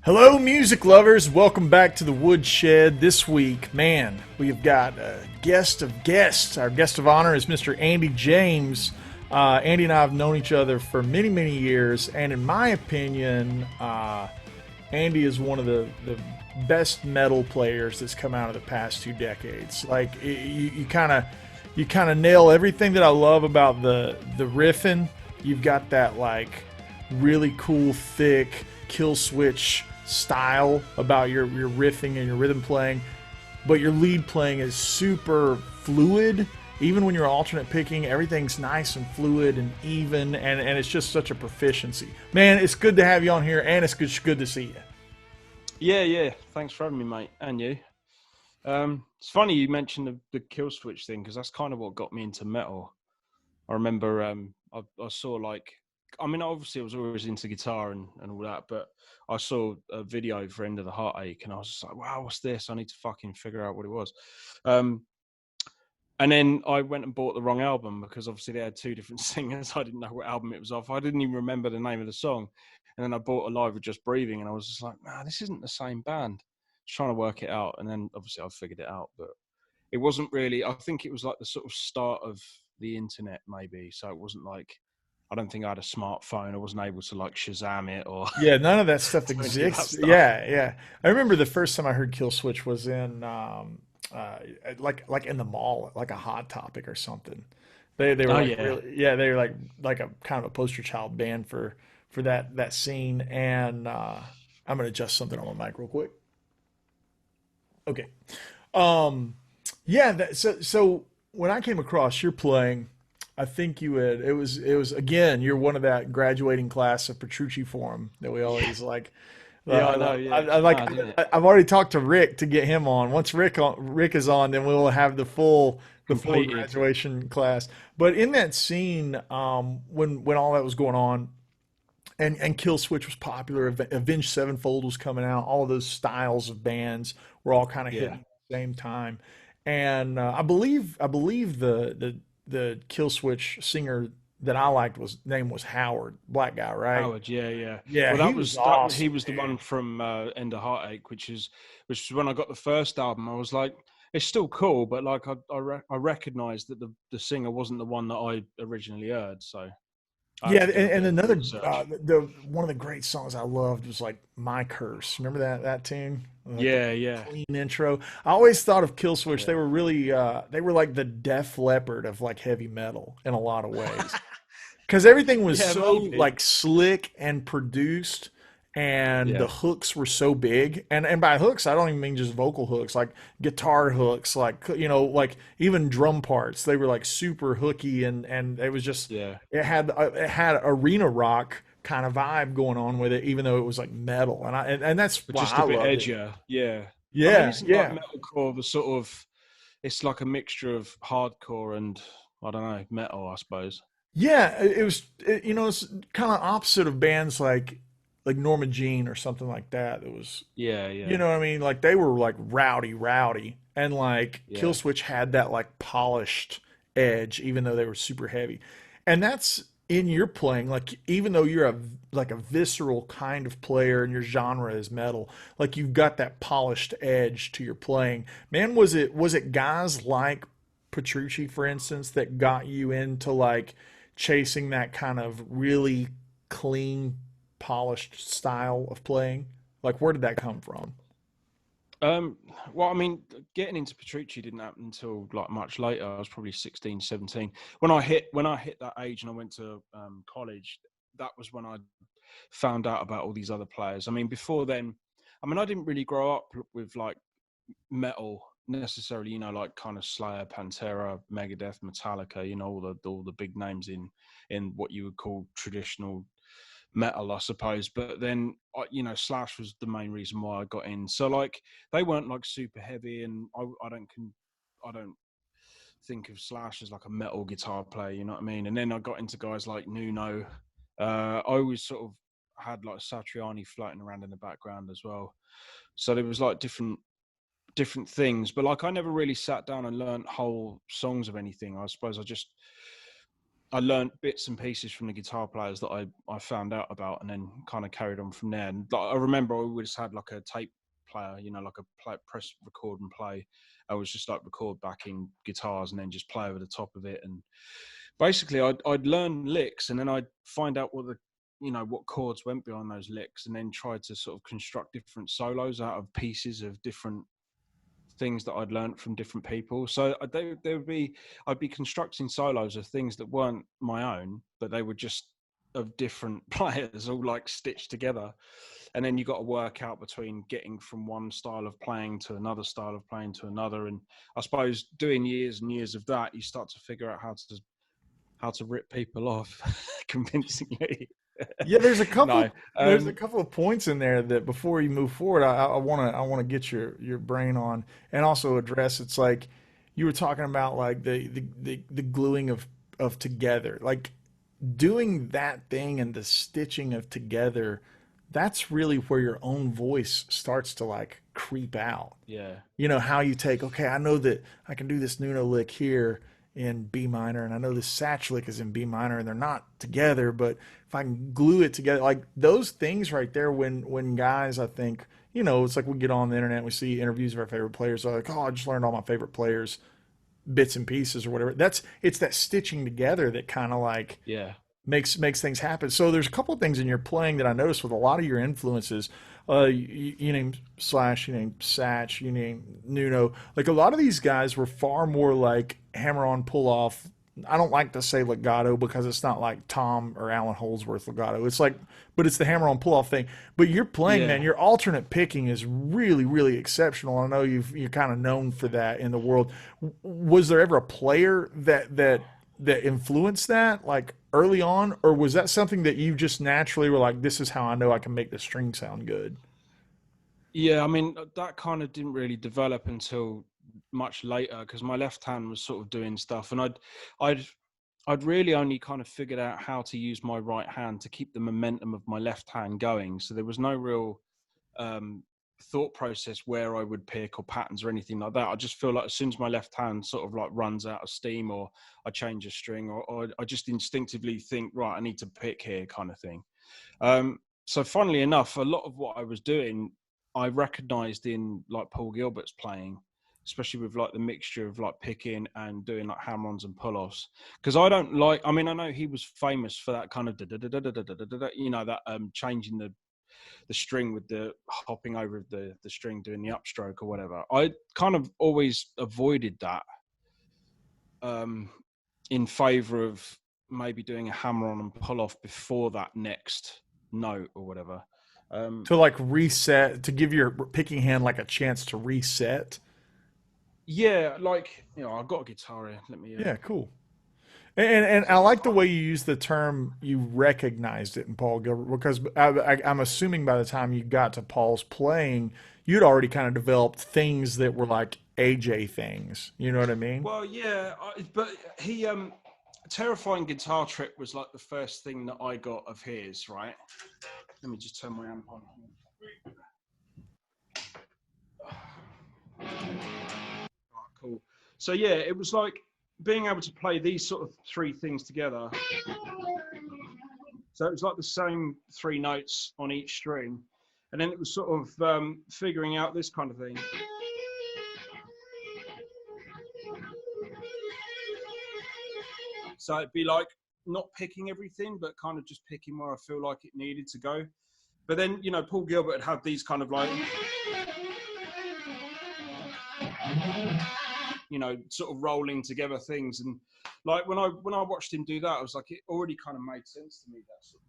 Hello, music lovers. Welcome back to the Woodshed. This week, man, we've got a guest of guests. Our guest of honor is Mr. Andy James. Andy and I have known each other for many, many years, and in my opinion, Andy is one of the best metal players that's come out of the past 2 decades. Like you kind of nail everything that I love about the riffing. You've got that like really cool, thick kill switch style about your riffing and your rhythm playing, but your lead playing is super fluid. Even when you're alternate picking, everything's nice and fluid and even, and it's just such a proficiency. Man, it's good to have you on here, and it's good to see you. Yeah. Thanks for having me, mate. And you. It's funny you mentioned the kill switch thing because that's kind of what got me into metal. I remember I saw obviously I was always into guitar and all that, but I saw a video for End of the Heartache and I was just like, wow, what's this? I need to fucking figure out what it was. And then I went and bought the wrong album because obviously they had two different singers. I didn't know what album it was off. I didn't even remember the name of the song. And then I bought Alive with Just Breathing and I was just like, nah, this isn't the same band. Just trying to work it out. And then obviously I figured it out, but it wasn't really, I think it was like the sort of start of the internet maybe. So it wasn't like, I don't think I had a smartphone. I wasn't able to like Shazam it or Yeah, none of that stuff do any of that exists. stuff. Yeah. I remember the first time I heard Kill Switch was in uh, like in the mall, like a Hot Topic or something. They were Oh like yeah. really, yeah, they were like a kind of a poster child band for that scene. And I'm gonna adjust something on my mic real quick. Okay. Um, yeah. So when I came across your playing, I think you had it was again. You're one of that graduating class of Petrucciforum that we always like. Yeah, I know. Yeah, I it's like. mad, isn't it? I've already talked to Rick to get him on. Once Rick is on, then we will have the full Completed. graduation class. But in that scene, when all that was going on, and Kill Switch was popular. Avenged Sevenfold was coming out. All of those styles of bands were all kind of hitting Yeah. at the same time. And I believe the Kill Switch singer that I liked was name was Howard, black guy, right? Howard, yeah. Yeah, Well, he was he awesome, was the dude. one from End of Heartache, which is when I got the first album. I was like, it's still cool, but like I recognized that the singer wasn't the one that I originally heard, so I had Yeah, to do a and bit of another research. the one of the great songs I loved was like "My Curse." Remember that tune? Like the Yeah. clean intro. I always thought of Killswitch. They Yeah. were really they were like the Def Leppard of like heavy metal in a lot of ways because everything was Yeah, so maybe. like slick and produced, and the Yeah. hooks were so big. And by hooks, I don't even mean just vocal hooks, like guitar hooks, like like even drum parts. They were like super hooky, and it was just Yeah. it had arena rock kind of vibe going on with it, even though it was like metal. And that's But why just I a bit loved it. edgier. Yeah. I mean, Yeah, isn't like yeah. metalcore the sort of it's like a mixture of hardcore and I don't know, metal, I suppose. Yeah, it was it's kind of opposite of bands like Norma Jean or something like that. It was you Yeah. know what I mean? Like they were like rowdy, and like Yeah. Killswitch had that like polished edge, even though they were super heavy. And that's in your playing. Like even though you're a visceral kind of player and your genre is metal, like you've got that polished edge to your playing. Man, was it guys like Petrucci, for instance, that got you into like chasing that kind of really clean, polished style of playing? Like where did that come from? Um, well, I mean, getting into Petrucci didn't happen until like much later. I was probably 16, 17. When I hit that age and I went to college, that was when I found out about all these other players. I mean, before then, I mean, I didn't really grow up with like metal necessarily, like kind of Slayer, Pantera, Megadeth, Metallica, all the big names in what you would call traditional metal, I suppose. But then, Slash was the main reason why I got in. So like, they weren't like super heavy, and I don't think of Slash as like a metal guitar player. You know what I mean? And then I got into guys like Nuno. I always sort of had like Satriani floating around in the background as well. So there was like different things, but like I never really sat down and learned whole songs of anything. I suppose I just I learned bits and pieces from the guitar players that I found out about, and then kind of carried on from there. And like, I remember I always had like a tape player, you know, like a press record and play. I was just like record backing guitars and then just play over the top of it. And basically I'd learn licks, and then I'd find out what what chords went behind those licks, and then try to sort of construct different solos out of pieces of different things that I'd learned from different people. So I'd be constructing solos of things that weren't my own, but they were just of different players, all like stitched together. And then you got to work out between getting from one style of playing to another style of playing to another. And I suppose doing years and years of that, you start to figure out how to rip people off convincingly. Yeah, there's a couple. No, There's a couple of points in there that before you move forward, I want to get your brain on and also address. It's like you were talking about like the gluing of together, like doing that thing and the stitching of together. That's really where your own voice starts to like creep out. yeah, You know how you take, okay, I know that I can do this Nuno lick here in B minor, and I know this Satch lick is in B minor, and they're not together, but if I can glue it together, like those things right there, when guys, I think, you know, it's like we get on the internet, we see interviews of our favorite players, they're like, oh, I just learned all my favorite players, bits and pieces or whatever. It's that stitching together that kind of like yeah. makes things happen. So there's a couple of things in your playing that I noticed with a lot of your influences. You name Slash, you name Satch, you name Nuno. Like a lot of these guys were far more like hammer on, pull off. I don't like to say legato because it's not like Tom or Alan Holdsworth legato. It's like, but it's the hammer on, pull off thing. But you're playing, man. Yeah. Your alternate picking is really, really exceptional. I know you're kind of known for that in the world. Was there ever a player that influenced that, like early on, or was that something that you just naturally were like, this is how I know I can make the string sound good? Yeah, I mean, that kind of didn't really develop until much later because my left hand was sort of doing stuff, and I'd, I'd really only kind of figured out how to use my right hand to keep the momentum of my left hand going. So there was no real um, thought process where I would pick or patterns or anything like that. I just feel like as soon as my left hand sort of like runs out of steam, or I change a string, or I just instinctively think, right, I need to pick here, kind of thing. So funnily enough, a lot of what I was doing, I recognized in like Paul Gilbert's playing, especially with like the mixture of like picking and doing like hammer-ons and pull-offs. Because I don't like, I mean, I know he was famous for that kind of, you know, that changing the string with the hopping over the string, doing the upstroke or whatever. I kind of always avoided that in favor of maybe doing a hammer-on and pull-off before that next note or whatever. To like reset, to give your picking hand like a chance to reset. Yeah, like, you know, I've got a guitar here. Let me. Yeah, cool. And I like the way you use the term. You recognized it in Paul Gilbert because I'm assuming by the time you got to Paul's playing, you'd already kind of developed things that were like AJ things. You know what I mean? Well, yeah, but he Terrifying Guitar Trip was like the first thing that I got of his, right? Let me just turn my amp on. Cool. So yeah, it was like being able to play these sort of three things together. So it was like the same three notes on each string, and then it was sort of figuring out this kind of thing. So it'd be like not picking everything, but kind of just picking where I feel like it needed to go. But then, you know, Paul Gilbert had these kind of like, you know, sort of rolling together things. And like when I watched him do that, I was like, it already kind of made sense to me, that sort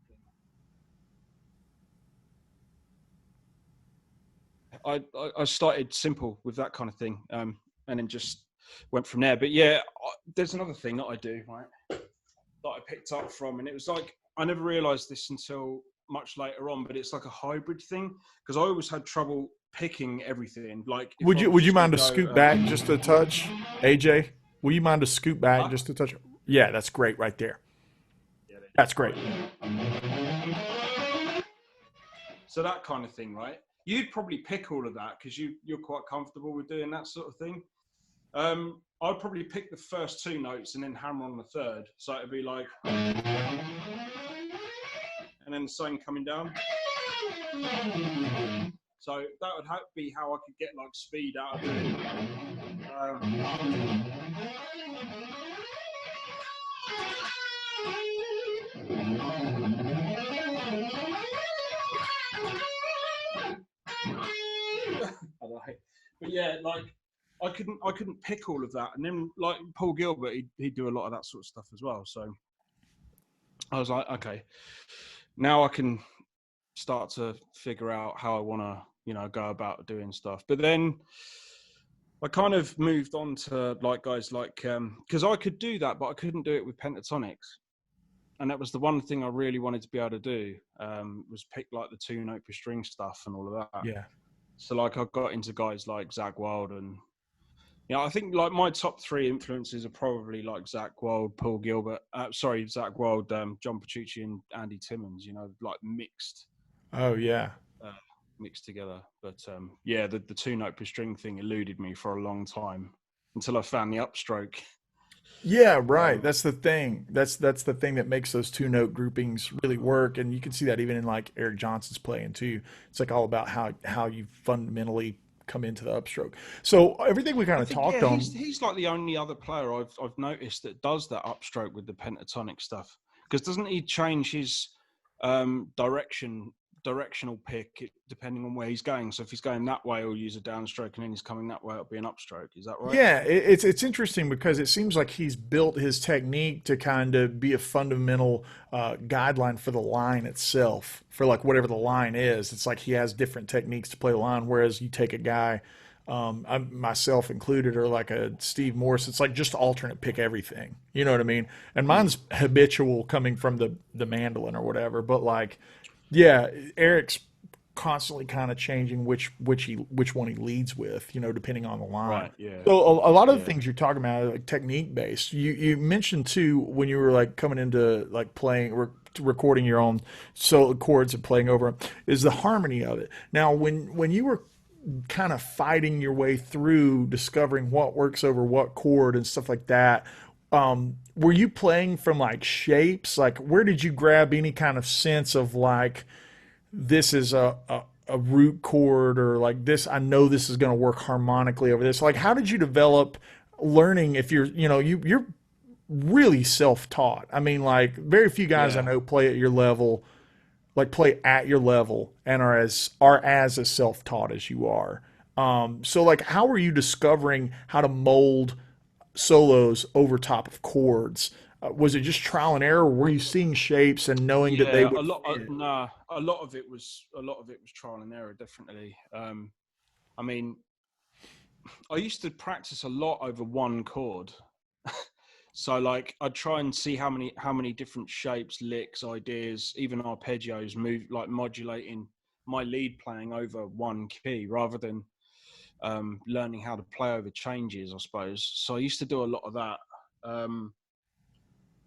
of thing. I started simple with that kind of thing, and then just went from there. But yeah, there's another thing that I do, right, that I picked up from, and it was like, I never realized this until much later on, but it's like a hybrid thing, because I always had trouble picking everything. Like, Would you mind to scoot back just a touch, AJ? Will you mind to scoot back just a touch? Yeah, that's great right there. That's great. So that kind of thing, right? You'd probably pick all of that because you're quite comfortable with doing that sort of thing. I'd probably pick the first two notes and then hammer on the third. So it'd be like, and then the same coming down. So that would be how I could get like speed out of it. But yeah, like I couldn't pick all of that, and then like Paul Gilbert, he'd do a lot of that sort of stuff as well. So I was like, okay, now I can start to figure out how I want to, you know, go about doing stuff. But then I kind of moved on to like guys like because I could do that, but I couldn't do it with pentatonics. And that was the one thing I really wanted to be able to do, was pick like the 2-note per string stuff and all of that. Yeah. So like I got into guys like Zakk Wylde, and you know, I think like my top 3 influences are probably like Zakk Wylde, Paul Gilbert, Zakk Wylde, John Petrucci, and Andy Timmons. You know, like mixed. Oh yeah. Mixed together. But yeah, the 2-note per string thing eluded me for a long time until I found the upstroke. Yeah, right. That's the thing. That's the thing that makes those 2-note groupings really work, and you can see that even in like Eric Johnson's playing too. It's like all about how you fundamentally come into the upstroke. So everything we kind of talked on. He's like the only other player I've noticed that does that upstroke with the pentatonic stuff. Because doesn't he change his directional pick depending on where he's going? So if he's going that way, he'll use a downstroke, and then he's coming that way, it'll be an upstroke. Is that right? Yeah, it's interesting because it seems like he's built his technique to kind of be a fundamental guideline for the line itself, for like whatever the line is. It's like he has different techniques to play the line, whereas you take a guy, myself included, or like a Steve Morse, it's like just alternate pick everything. You know what I mean? And mine's habitual coming from the mandolin or whatever, but like, yeah, Eric's constantly kind of changing which one he leads with, you know, depending on the line. Right, yeah. So a lot of the things you're talking about are like technique based. You mentioned too when you were like coming into like playing recording your own solo chords and playing over them is the harmony of it. Now when you were kind of fighting your way through discovering what works over what chord and stuff like that, were you playing from like shapes? Like where did you grab any kind of sense of like this is a root chord, or like this, I know this is going to work harmonically over this? Like how did you develop learning? If you're, you know, you're really self-taught. I mean, like very few guys I know play at your level, like play at your level and are as self-taught as you are. So like how were you discovering how to mold solos over top of chords? Was it just trial and error, or were you seeing shapes and knowing that they would? A lot of it was trial and error, definitely. I mean, I used to practice a lot over one chord. So like I'd try and see how many different shapes, licks, ideas, even arpeggios move, like modulating my lead playing over one key rather than learning how to play over changes, I suppose. So I used to do a lot of that.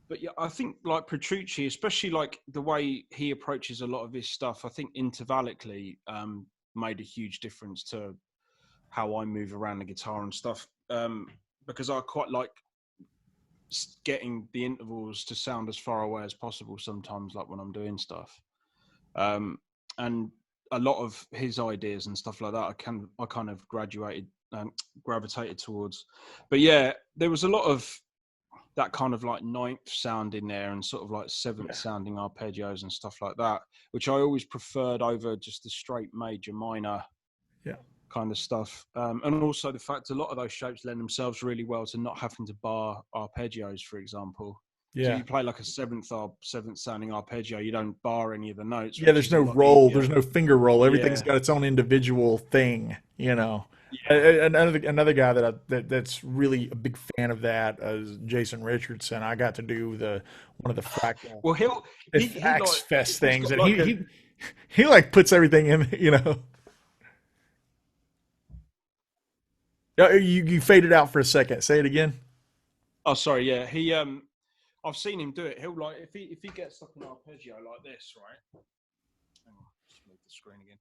But yeah, I think like Petrucci, especially like the way he approaches a lot of his stuff, I think intervallically made a huge difference to how I move around the guitar and stuff. Because I quite like getting the intervals to sound as far away as possible sometimes, like when I'm doing stuff. And a lot of his ideas and stuff like that, I kind of gravitated towards. But yeah, there was a lot of that kind of like ninth sound in there and sort of like seventh sounding arpeggios and stuff like that, which I always preferred over just the straight major minor kind of stuff. And also the fact a lot of those shapes lend themselves really well to not having to bar arpeggios, for example. So you play like a seventh sounding arpeggio, you don't bar any of the notes. Yeah, there's no roll, there's no finger roll. Everything's got its own individual thing, you know. Another guy that's really a big fan of that is Jason Richardson. I got to do one of the fractal Fax Fest things, and he like puts everything in, you know. You faded out for a second. Say it again. Oh, sorry. Yeah, he I've seen him do it. He'll like if he gets stuck in an arpeggio like this, right? Hang on, just move the screen again.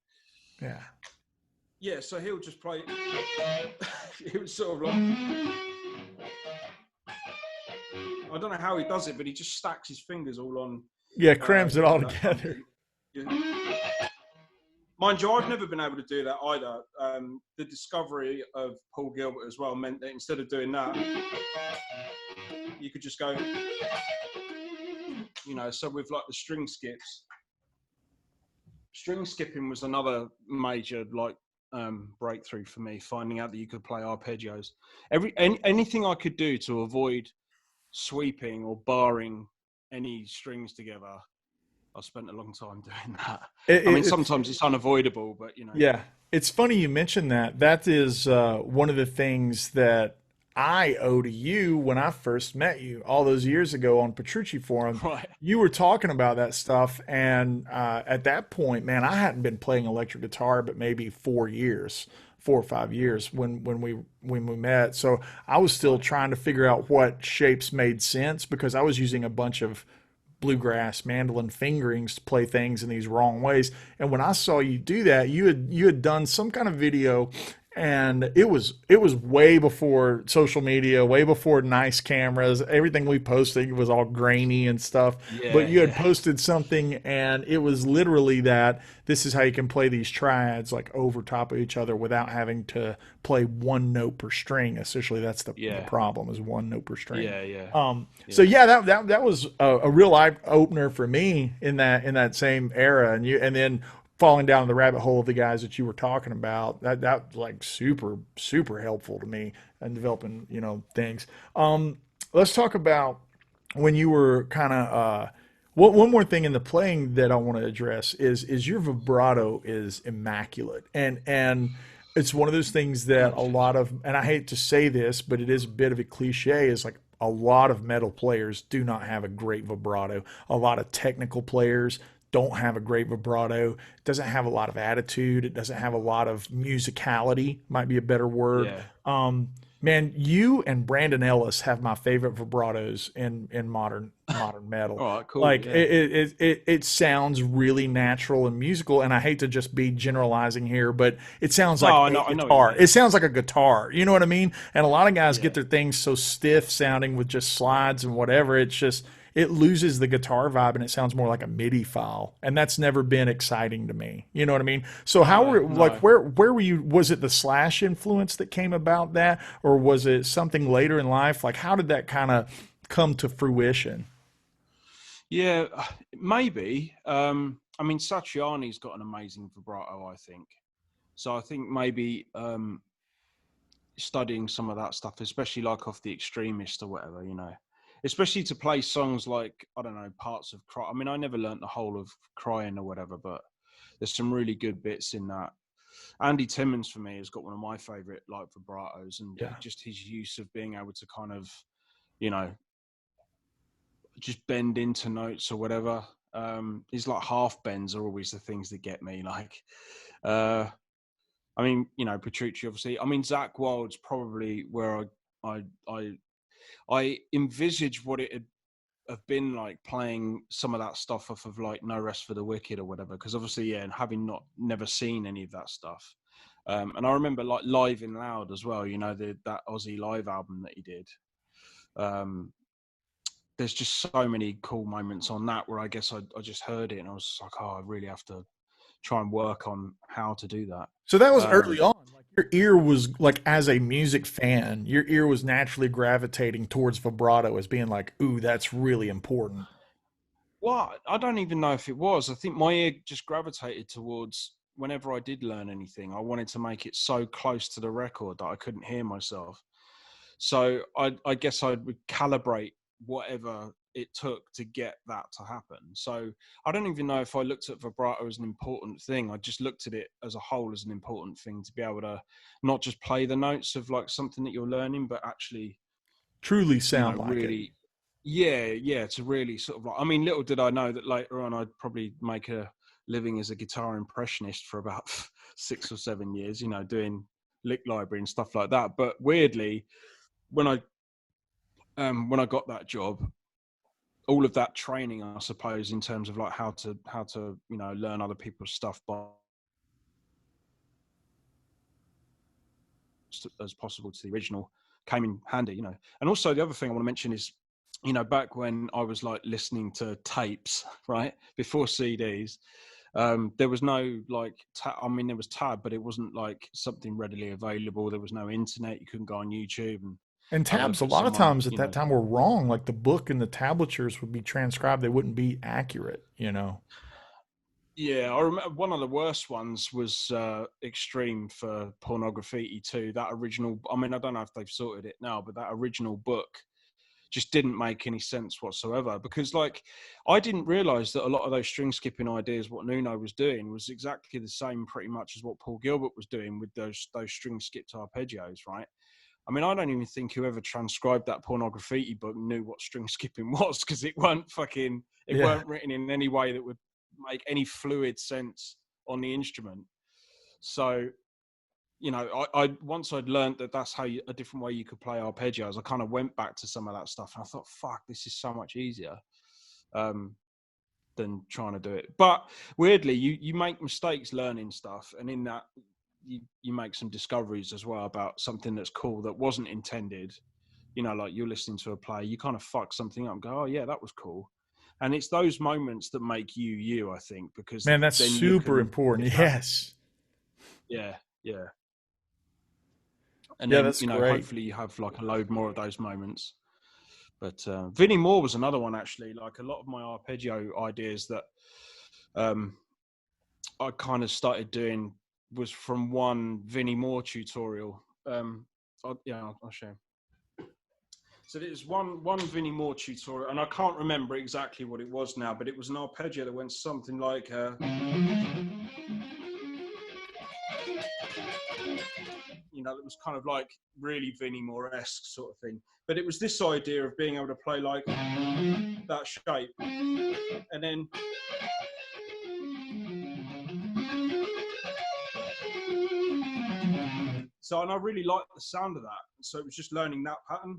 Yeah. Yeah, so he'll just play. It was sort of like, I don't know how he does it, but he just stacks his fingers all on. Yeah, crams it all that together. yeah. Mind you, I've never been able to do that either. The discovery of Paul Gilbert as well meant that instead of doing that, you could just go, so with like the string skips. String skipping was another major breakthrough for me, finding out that you could play arpeggios. Anything I could do to avoid sweeping or barring any strings together, I spent a long time doing that. Sometimes it's unavoidable, but Yeah, it's funny you mentioned that. That is one of the things that I owe to you when I first met you all those years ago on Petrucciforum. right. You were talking about that stuff, and at that point, man, I hadn't been playing electric guitar but maybe 4 years, 4 or 5 years when we met. So I was still trying to figure out what shapes made sense because I was using a bunch of bluegrass mandolin fingerings to play things in these wrong ways. And when I saw you do that, you had done some kind of video, and it was way before social media, way before nice cameras. Everything we posted was all grainy and stuff. But you had Yeah. posted something, and it was literally that this is how you can play these triads like over top of each other without having to play one note per string. Essentially, that's the Yeah. problem, is one note per string. Yeah. So yeah, that was a real eye opener for me in that same era, and then falling down the rabbit hole of the guys that you were talking about, that was like super helpful to me in developing things. Let's talk about when you were kind of one more thing in the playing that I want to address is your vibrato is immaculate, and it's one of those things that a lot of, and I hate to say this, but it is a bit of a cliche, is like a lot of metal players do not have a great vibrato. A lot of technical players don't have a great vibrato. It doesn't have a lot of attitude. It doesn't have a lot of musicality, might be a better word. Yeah. Man, you and Brandon Ellis have my favorite vibratos in modern metal. All right, cool. Like Yeah. it sounds really natural and musical, and I hate to just be generalizing here, but it sounds No, like I a know what you guitar. mean. It sounds like a guitar. You know what I mean? And a lot of guys get Yeah. their things so stiff sounding with just slides and whatever. It's just it loses the guitar vibe and it sounds more like a MIDI file. And that's never been exciting to me. You know what I mean? So how No, were like no. where were you, was it the Slash influence that came about that, or was it something later in life? Like how did that kind of come to fruition? Yeah, maybe. Satriani's got an amazing vibrato, I think. So I think maybe studying some of that stuff, especially like off the Extremist or whatever, especially to play songs like, I don't know, parts of Cry. I mean, I never learnt the whole of Crying or whatever, but there's some really good bits in that. Andy Timmons for me has got one of my favorite like vibratos, and Yeah. just his use of being able to kind of, you know, just bend into notes or whatever. His like half bends are always the things that get me. Like, Petrucci obviously. I mean, Zach Wild's probably where I envisage what it had have been like playing some of that stuff off of like No Rest for the Wicked or whatever, because obviously, yeah, and having never seen any of that stuff. And I remember like Live in Loud as well, that Aussie live album that he did. There's just so many cool moments on that where I guess I just heard it and I was like, oh, I really have to try and work on how to do that. So that was early Um, on. Like your ear was like, as a music fan, your ear was naturally gravitating towards vibrato as being like, ooh, that's really important. well, I don't even know if it was. I think my ear just gravitated towards whenever I did learn anything, I wanted to make it so close to the record that I couldn't hear myself. So I guess I would calibrate whatever it took to get that to happen. So I don't even know if I looked at vibrato as an important thing. I just looked at it as a whole as an important thing to be able to not just play the notes of like something that you're learning, but actually, Truly sound like it. really, yeah, to really sort of like, I mean, little did I know that later on I'd probably make a living as a guitar impressionist for about 6 or 7 years, doing lick library and stuff like that. But weirdly, when I got that job, all of that training, I suppose, in terms of like how to learn other people's stuff by as possible to the original came in handy, And also the other thing I want to mention is, back when I was like listening to tapes, right, before CDs, there was no like, there was tab, but it wasn't like something readily available. There was no internet. You couldn't go on YouTube And have a look tabs, a at lot of someone, times at that time were wrong. Like the book and the tablatures would be transcribed; they wouldn't be accurate. Yeah, I remember one of the worst ones was Extreme for Pornography too. That original, I don't know if they've sorted it now, but that original book just didn't make any sense whatsoever, because like I didn't realize that a lot of those string skipping ideas, what Nuno was doing, was exactly the same pretty much as what Paul Gilbert was doing with those string skipped arpeggios, right? I don't even think whoever transcribed that Pornography book knew what string skipping was, because it weren't written in any way that would make any fluid sense on the instrument. So I once I'd learned that that's a different way you could play arpeggios, I kind of went back to some of that stuff and I thought, fuck, this is so much easier than trying to do it. But weirdly, you make mistakes learning stuff, and in that you make some discoveries as well about something that's cool that wasn't intended. Like you're listening to a play, you kind of fuck something up and go, oh yeah, that was cool. And it's those moments that make you, I think, because Man, that's then super important. Yes. Yeah. And Yeah, then, that's great. hopefully you have like a load more of those moments. But Vinnie Moore was another one, actually. Like a lot of my arpeggio ideas that I kind of started doing was from one Vinnie Moore tutorial. I'll show you. So there's one Vinnie Moore tutorial, and I can't remember exactly what it was now, but it was an arpeggio that went something like... that was kind of like really Vinnie Moore-esque sort of thing. But it was this idea of being able to play like that shape, and then and I really liked the sound of that. So it was just learning that pattern.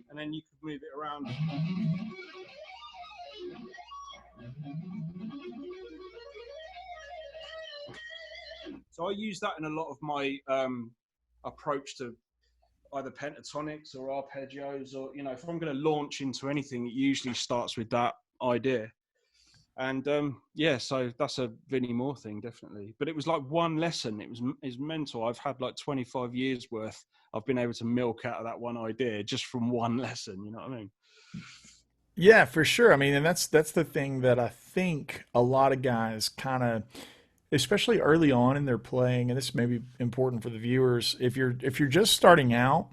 And then you could move it around. So I use that in a lot of my approach to either pentatonics or arpeggios, or if I'm going to launch into anything, it usually starts with that idea. And so that's a Vinnie Moore thing, definitely. But it was like one lesson. It's mental. I've had like 25 years worth I've been able to milk out of that one idea just from one lesson. You know what I mean? Yeah, for sure. And that's the thing that I think a lot of guys kind of, especially early on in their playing, and this may be important for the viewers, if you're just starting out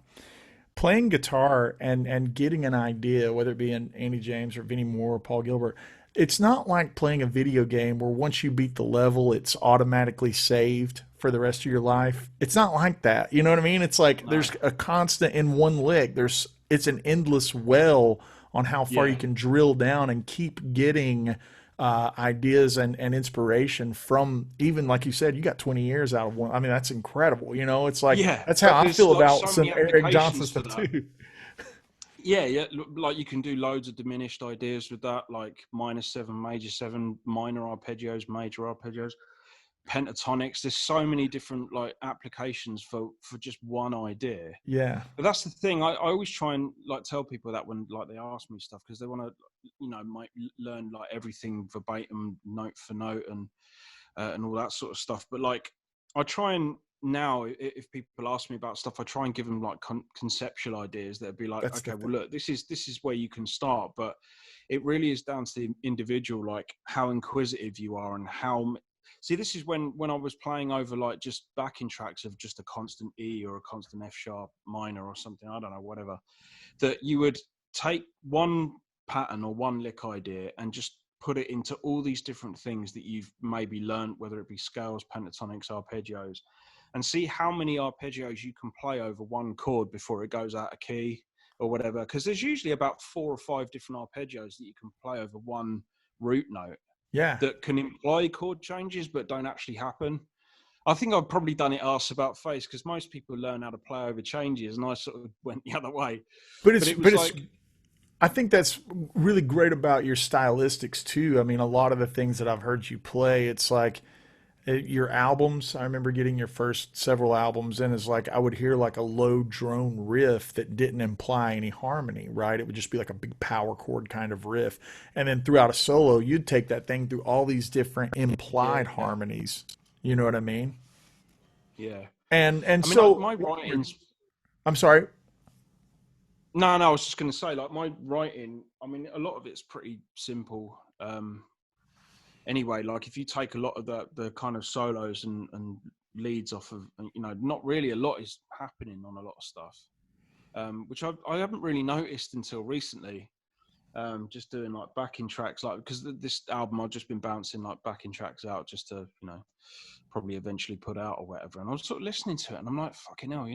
playing guitar and getting an idea, whether it be in Andy James or Vinnie Moore or Paul Gilbert, it's not like playing a video game where once you beat the level, it's automatically saved for the rest of your life. It's not like that. You know what I mean? It's like there's a constant in one lick. It's an endless well on how far you can drill down and keep getting ideas and inspiration from, even like you said, you got 20 years out of one. That's incredible. It's like, that's how I feel about some Eric Johnson stuff too. Yeah. Like you can do loads of diminished ideas with that, like -7, major-7, minor arpeggios, major arpeggios, pentatonics. There's so many different like applications for just one idea. Yeah. But that's the thing. I always try and like tell people that when like they ask me stuff, because they want to, might learn like everything verbatim, note for note, and all that sort of stuff. But like I try and now, if people ask me about stuff, I try and give them like conceptual ideas that'd be like, okay, well, look, this is where you can start, but it really is down to the individual, like how inquisitive you are and how. See, this is when I was playing over like just backing tracks of just a constant E or a constant F sharp minor or something, I don't know, whatever, that you would take one pattern or one lick idea and just put it into all these different things that you've maybe learned, whether it be scales, pentatonics, arpeggios, and see how many arpeggios you can play over one chord before it goes out of key or whatever. Because there's usually about 4 or 5 different arpeggios that you can play over one root note. Yeah. That can imply chord changes but don't actually happen. I think I've probably done it arse about face, because most people learn how to play over changes, and I sort of went the other way. But it's I think that's really great about your stylistics too. I mean, a lot of the things that I've heard you play, it's like your albums. I remember getting your first several albums, and it's like I would hear like a low drone riff that didn't imply any harmony, right? It would just be like a big power chord kind of riff. And then throughout a solo, you'd take that thing through all these different Yeah, implied harmonies. You know what I mean? yeah. And I mean, like, so my writing's I'm sorry. no, no. I was just going to say, like, my writing. I mean, a lot of it's pretty simple. Anyway, like if you take a lot of the kind of solos and leads off of, not really a lot is happening on a lot of stuff, which I haven't really noticed until recently. Just doing like backing tracks, like because this album I've just been bouncing like backing tracks out just to probably eventually put out or whatever. And I was sort of listening to it, and I'm like, fucking hell,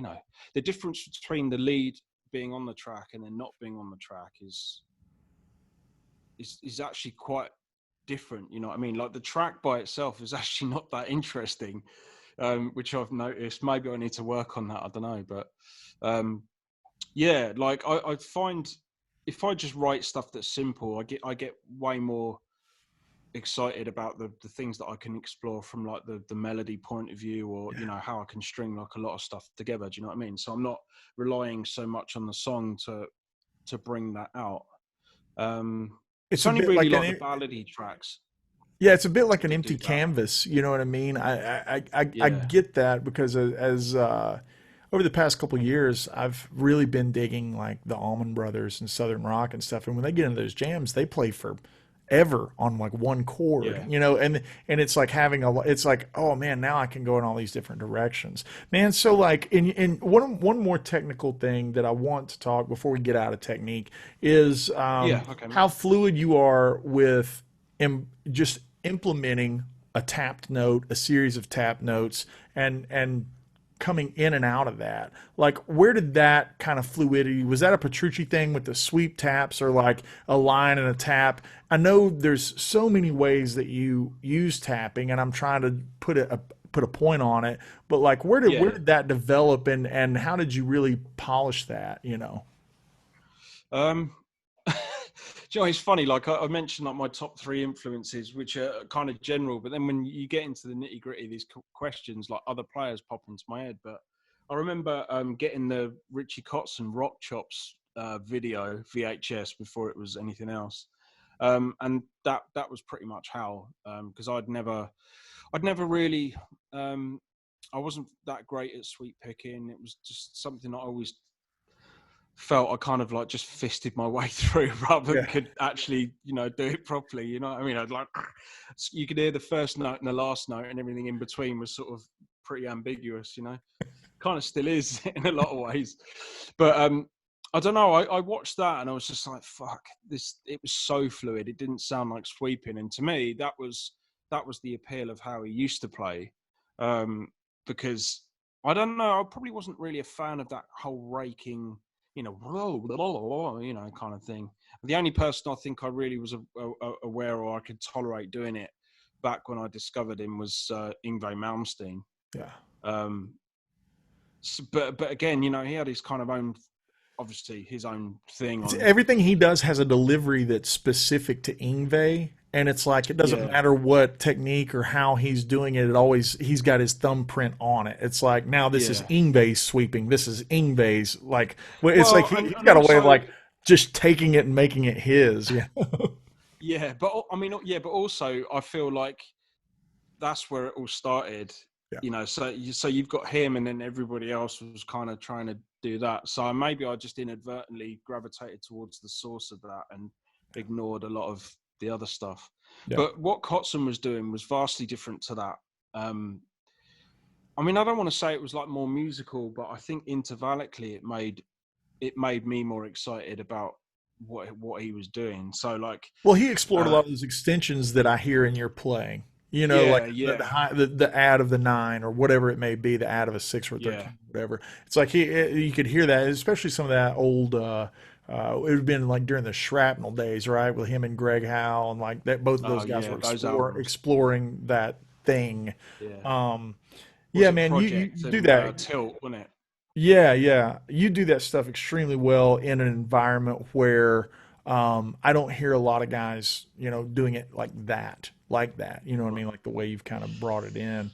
the difference between the lead being on the track and then not being on the track is actually quite different. You know what I mean? Like the track by itself is actually not that interesting, which I've noticed. Maybe I need to work on that. I don't know, but yeah, like I find if I just write stuff that's simple, I get way more excited about the things that I can explore from like the melody point of view, or how I can string like a lot of stuff together. Do you know what I mean? So I'm not relying so much on the song to bring that out. It's It's a only bit really like like the an ballady tracks Yeah, it's a bit like an that empty do that. canvas. You know what I mean? I Yeah, get that because as over the past couple of years, I've really been digging like the Allman Brothers and Southern Rock and stuff. And when they get into those jams, they play for ever on like one chord, yeah, and it's like it's like, oh man, now I can go in all these different directions, man. So like in one more technical thing that I want to talk before we get out of technique is yeah. Okay, mate. how fluid you are with just implementing a tapped note, a series of tapped notes, and coming in and out of that. Like, where did that kind of fluidity? Was that a Petrucci thing with the sweep taps, or like a line and a tap? I know there's so many ways that you use tapping, and I'm trying to put a point on it. But like, where Yeah. did that develop, and how did you really polish that? You know? Um, it's funny. Like I mentioned, like my top three influences, which are kind of general, but then when you get into the nitty gritty, these questions, like other players pop into my head. But I remember getting the Richie Kotzen Rock Chops video VHS before it was anything else, and that was pretty much how, because I'd never really. I wasn't that great at sweep picking. It was just something I always felt I kind of like just fisted my way through rather than Yeah. could actually, do it properly. You know what I mean? I'd like, you could hear the first note and the last note and everything in between was sort of pretty ambiguous, kind of still is in a lot of ways. But I don't know. I watched that and I was just like, fuck this. It was so fluid. It didn't sound like sweeping. And to me, that was the appeal of how he used to play. Because I don't know, I probably wasn't really a fan of that whole raking, kind of thing. The only person I think I really was aware or I could tolerate doing it back when I discovered him was Yngwie Malmsteen. Yeah. Um, but again, he had his kind of own, obviously his own thing It's, on. everything he does has a delivery that's specific to Ingve, and it's like it doesn't Yeah, matter what technique or how he's doing it. It always he's got his thumbprint on it. It's like now this is yeah. Ingve's sweeping. This is Ingve's like. Well, it's like Well, he's and got a way of also, like just taking it and making it his. Yeah. yeah, but I mean, yeah, but also I feel like that's where it all started. Yeah. So you've got him, and then everybody else was kind of trying to do that. So maybe I just inadvertently gravitated towards the source of that and ignored a lot of the other stuff. Yeah. But what Kotzen was doing was vastly different to that. I mean, I don't want to say it was like more musical, but I think intervallically it made me more excited about what he was doing. So like, Well, he explored a uh, lot of those extensions that I hear in your playing. Like yeah, the yeah, high, the add of the nine or whatever it may be, the add of a six or a yeah, 13, whatever. It's like you could hear that, especially some of that old. It would have been like during the Shrapnel days, right, with him and Greg Howe, and like that. Both of oh those guys yeah, were those albums. exploring that thing. Yeah. Um, Was yeah, it man, you Project do and that. Tilt, wasn't it? Yeah, yeah. You do that stuff extremely well in an environment where I don't hear a lot of guys, doing it like that. You know what I mean? Like the way you've kind of brought it in.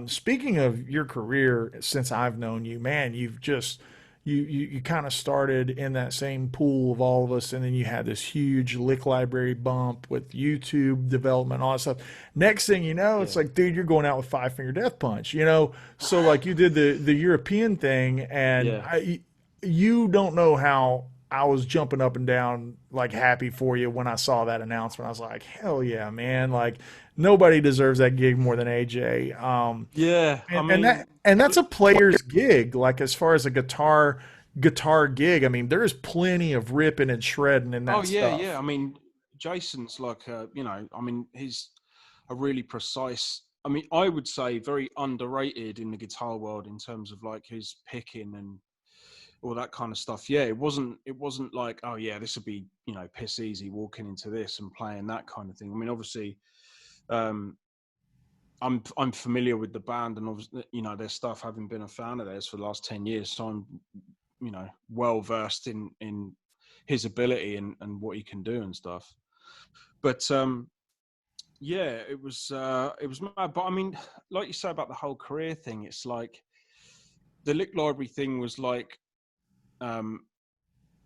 Speaking of your career, since I've known you, man, you've just you kind of started in that same pool of all of us, and then you had this huge lick library bump with YouTube development, all that stuff. Next thing you know, it's Yeah. like, dude, you're going out with Five Finger Death Punch. So like you did the European thing, and Yeah. you don't know how I was jumping up and down, like happy for you when I saw that announcement. I was like, hell yeah, man! Like nobody deserves that gig more than AJ. Yeah. I And that mean, and that's a player's gig. Like as far as a guitar gig, I mean, there's plenty of ripping and shredding in oh that yeah, yeah. stuff. I mean, Jason's like, I mean, he's a really precise. I mean, I would say very underrated in the guitar world in terms of like his picking and all that kind of stuff. Yeah, it wasn't like, oh yeah, this would be, piss easy walking into this and playing that kind of thing. I mean, obviously, um, I'm familiar with the band and obviously, their stuff, having been a fan of theirs for the last 10 years. So I'm, well versed in his ability and what he can do and stuff. But yeah, it was mad. But I mean, like you say about the whole career thing, it's like the Lick Library thing was like, um,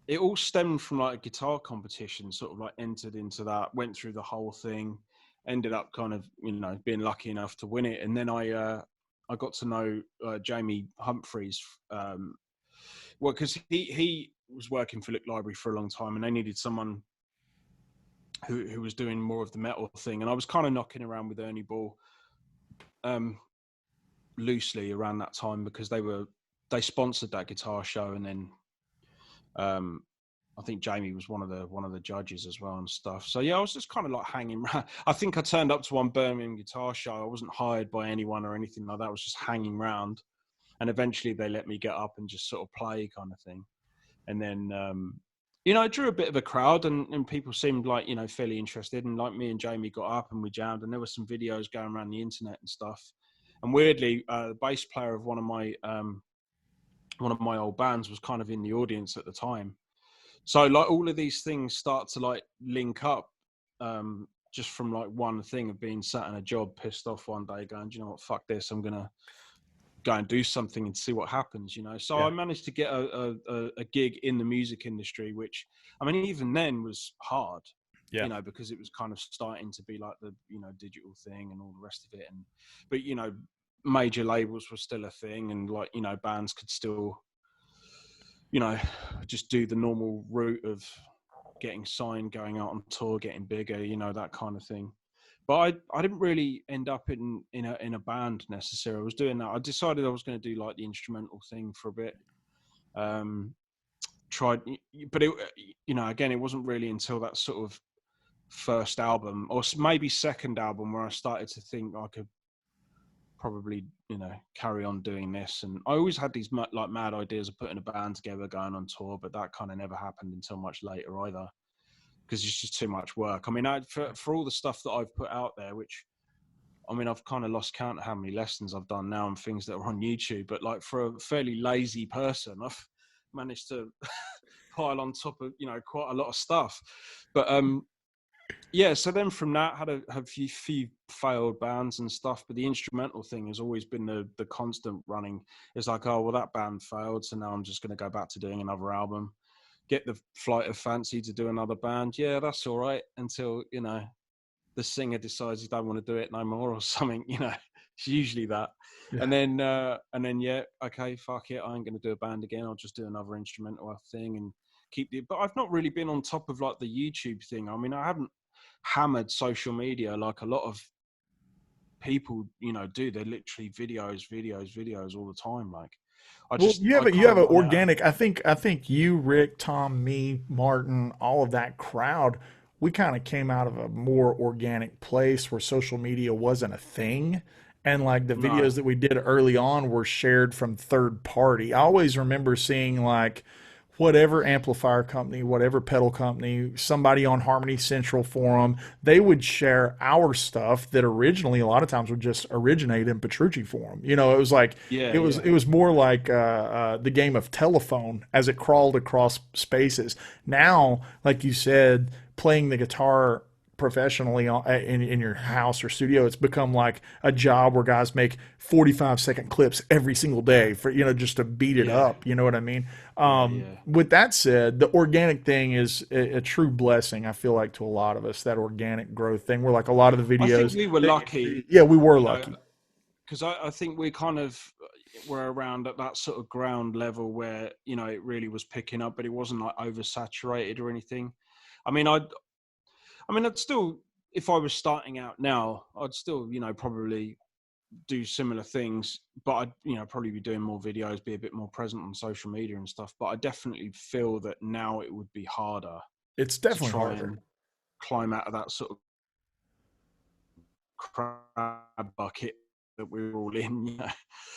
it all stemmed from like a guitar competition, sort of like entered into that, went through the whole thing, ended up kind of, being lucky enough to win it. And then I got to know Jamie Humphreys, well, because he was working for Lick Library for a long time, and they needed someone who was doing more of the metal thing. And I was kind of knocking around with Ernie Ball, loosely around that time, because they sponsored that guitar show, and then I think Jamie was one of the judges as well and stuff. So yeah, I was just kind of like hanging around. I think I turned up to one Birmingham guitar show. I wasn't hired by anyone or anything like that. I was just hanging around, and eventually they let me get up and just sort of play, kind of thing. And then it drew a bit of a crowd, and people seemed like, fairly interested. And like me and Jamie got up and we jammed, and there were some videos going around the internet and stuff. And weirdly, the bass player of one of my old bands was kind of in the audience at the time. So like all of these things start to like link up, just from like one thing of being sat in a job, pissed off one day, going, do you know what, fuck this, I'm gonna go and do something and see what happens. So Yeah. I managed to get a gig in the music industry, which, I mean, even then was hard, Yeah. because it was kind of starting to be like the digital thing and all the rest of it. But major labels were still a thing, and like bands could still just do the normal route of getting signed, going out on tour, getting bigger, that kind of thing. But I didn't really end up in a band necessarily. I was doing that. I decided I was going to do like the instrumental thing for a bit. Tried, but again, it wasn't really until that sort of first album, or maybe second album, where I started to think I could probably carry on doing this. And I always had these like mad ideas of putting a band together, going on tour, but that kind of never happened until much later either, because it's just too much work. I mean, for all the stuff that I've put out there, which, I mean, I've kind of lost count of how many lessons I've done now and things that are on YouTube, but like for a fairly lazy person, I've managed to pile on top of quite a lot of stuff. But yeah, so then from that, had a few failed bands and stuff, but the instrumental thing has always been the constant running. It's like, oh well, that band failed, so now I'm just going to go back to doing another album. Get the flight of fancy to do another band. Yeah, that's all right, until the singer decides he don't want to do it no more or something. It's usually that. Yeah. And then yeah, okay, fuck it, I ain't going to do a band again. I'll just do another instrumental thing and but I've not really been on top of like the YouTube thing. I mean, I haven't hammered social media like a lot of people do. They're literally videos all the time. Like Well, I you kind have of an run out. organic. I think you, Rick, Tom, me, Martin, all of that crowd. We kind of came out of a more organic place where social media wasn't a thing, and like the No. videos that we did early on were shared from third party. I always remember seeing like whatever amplifier company, whatever pedal company, somebody on Harmony Central forum, they would share our stuff that originally a lot of times would just originate in Petrucciforum. You know, it was like Yeah, it yeah. was more like the game of telephone as it crawled across spaces. Now, like you said, playing the guitar professionally in your house or studio, it's become like a job where guys make 45-second clips every single day for, you know, just to beat it Yeah, up. You know what I mean? yeah, yeah. With that said, the organic thing is a true blessing, I feel like, to a lot of us, that organic growth thing. We're like a lot of the I think videos we were that you see, lucky, yeah, we were you know, lucky. because I think we kind of were around at that sort of ground level where, you know, it really was picking up, but it wasn't like oversaturated or anything. I mean, I'd still, if I was starting out now, I'd still, you know, probably do similar things, but I'd, you know, probably be doing more videos, be a bit more present on social media and stuff. But I definitely feel that now it would be harder It's to definitely try harder. and climb out of that sort of crab bucket that we were all in. You know?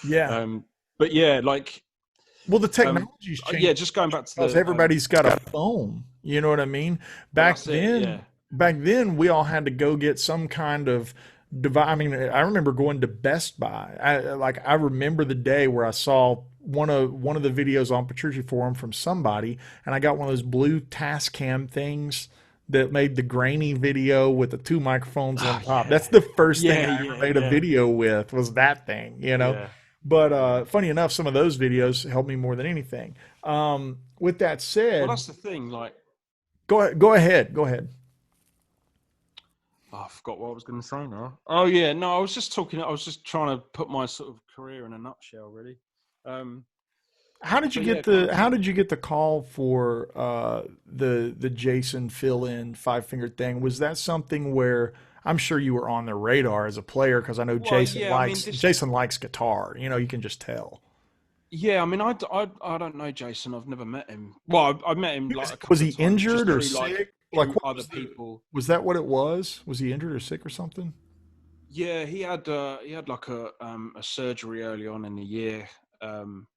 Yeah. But yeah, like, Well, the um, technology's yeah, changed just going back to because the, everybody's got a phone. You know what I mean? well, Back that's it. then, Yeah. back then we all had to go get some kind of device. I mean, I remember going to Best Buy. I remember the day where I saw one of the videos on Petrucci Forum from somebody, and I got one of those blue Tascam things that made the grainy video with the two microphones Oh, on top. That's yeah. the first thing Yeah. I ever Yeah. made a Yeah. video with, was that thing, you know? Yeah. But Yeah. funny enough, some of those videos helped me more than anything. With that Well, said, that's the thing. Like, go ahead, go ahead, go ahead. oh, I forgot what I was going to say now. Oh yeah, no, I was just talking. I was just trying to put my sort of career in a nutshell, really. Um, so yeah, kind of. How did you get the call for the Jason fill in five finger thing? Was that something where I'm sure you were on the radar as a player, because I know Well, yeah. I mean, this. Jason likes guitar. You know, you can just tell. Yeah, I mean, I don't know Jason. I've never met him. Well, I met him like a Was couple he of times, injured just or through like sick? Like, through what other was the people. was that what it was? Was he injured or sick or something? Yeah, he had like a surgery early on in the year. Um,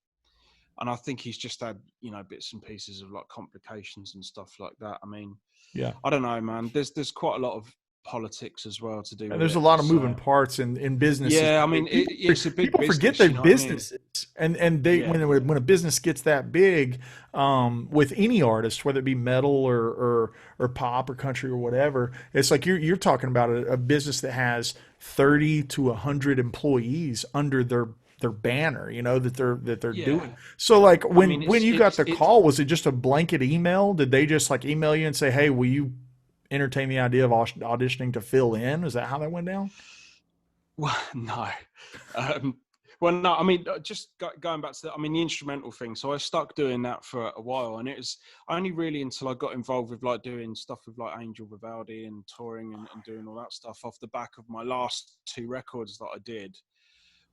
and I think he's just had, you know, bits and pieces of like complications and stuff like that. I mean, Yeah. I don't know, man. There's quite a lot of politics as well to do And with there's a it. lot of moving So parts in businesses. yeah, I mean, it's a big People forget business. their You know what I mean? businesses, and they Yeah, when a business gets that big, with any artist, whether it be metal or pop or country or whatever, it's like you're talking about a business that has 30 to 100 employees under their banner, you know, that they're yeah. doing. So like I mean, when you got the it's call, was it just a blanket email? Did they just like email you and say, "Hey, will you entertain the idea of auditioning to fill in"? Is that how that went down? well, no. Um, well, no. I mean, just going back to that. I mean, the instrumental thing. So I stuck doing that for a while, and it was only really until I got involved with like doing stuff with like Angel Vivaldi and touring and doing all that stuff off the back of my last two records that I did,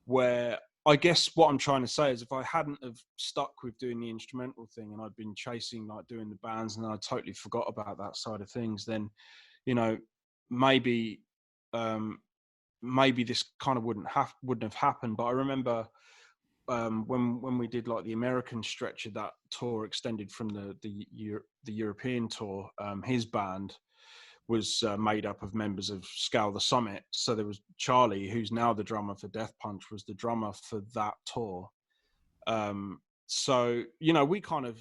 where I guess what I'm trying to say is if I hadn't have stuck with doing the instrumental thing and I'd been chasing like doing the bands and I totally forgot about that side of things, then, you know, maybe um maybe this kind of wouldn't have happened. But I remember when we did like the American stretch of that tour extended from the European tour, his band was made up of members of Scale the Summit. So there was Charlie, who's now the drummer for Death Punch, was the drummer for that tour. So, you know, we kind of,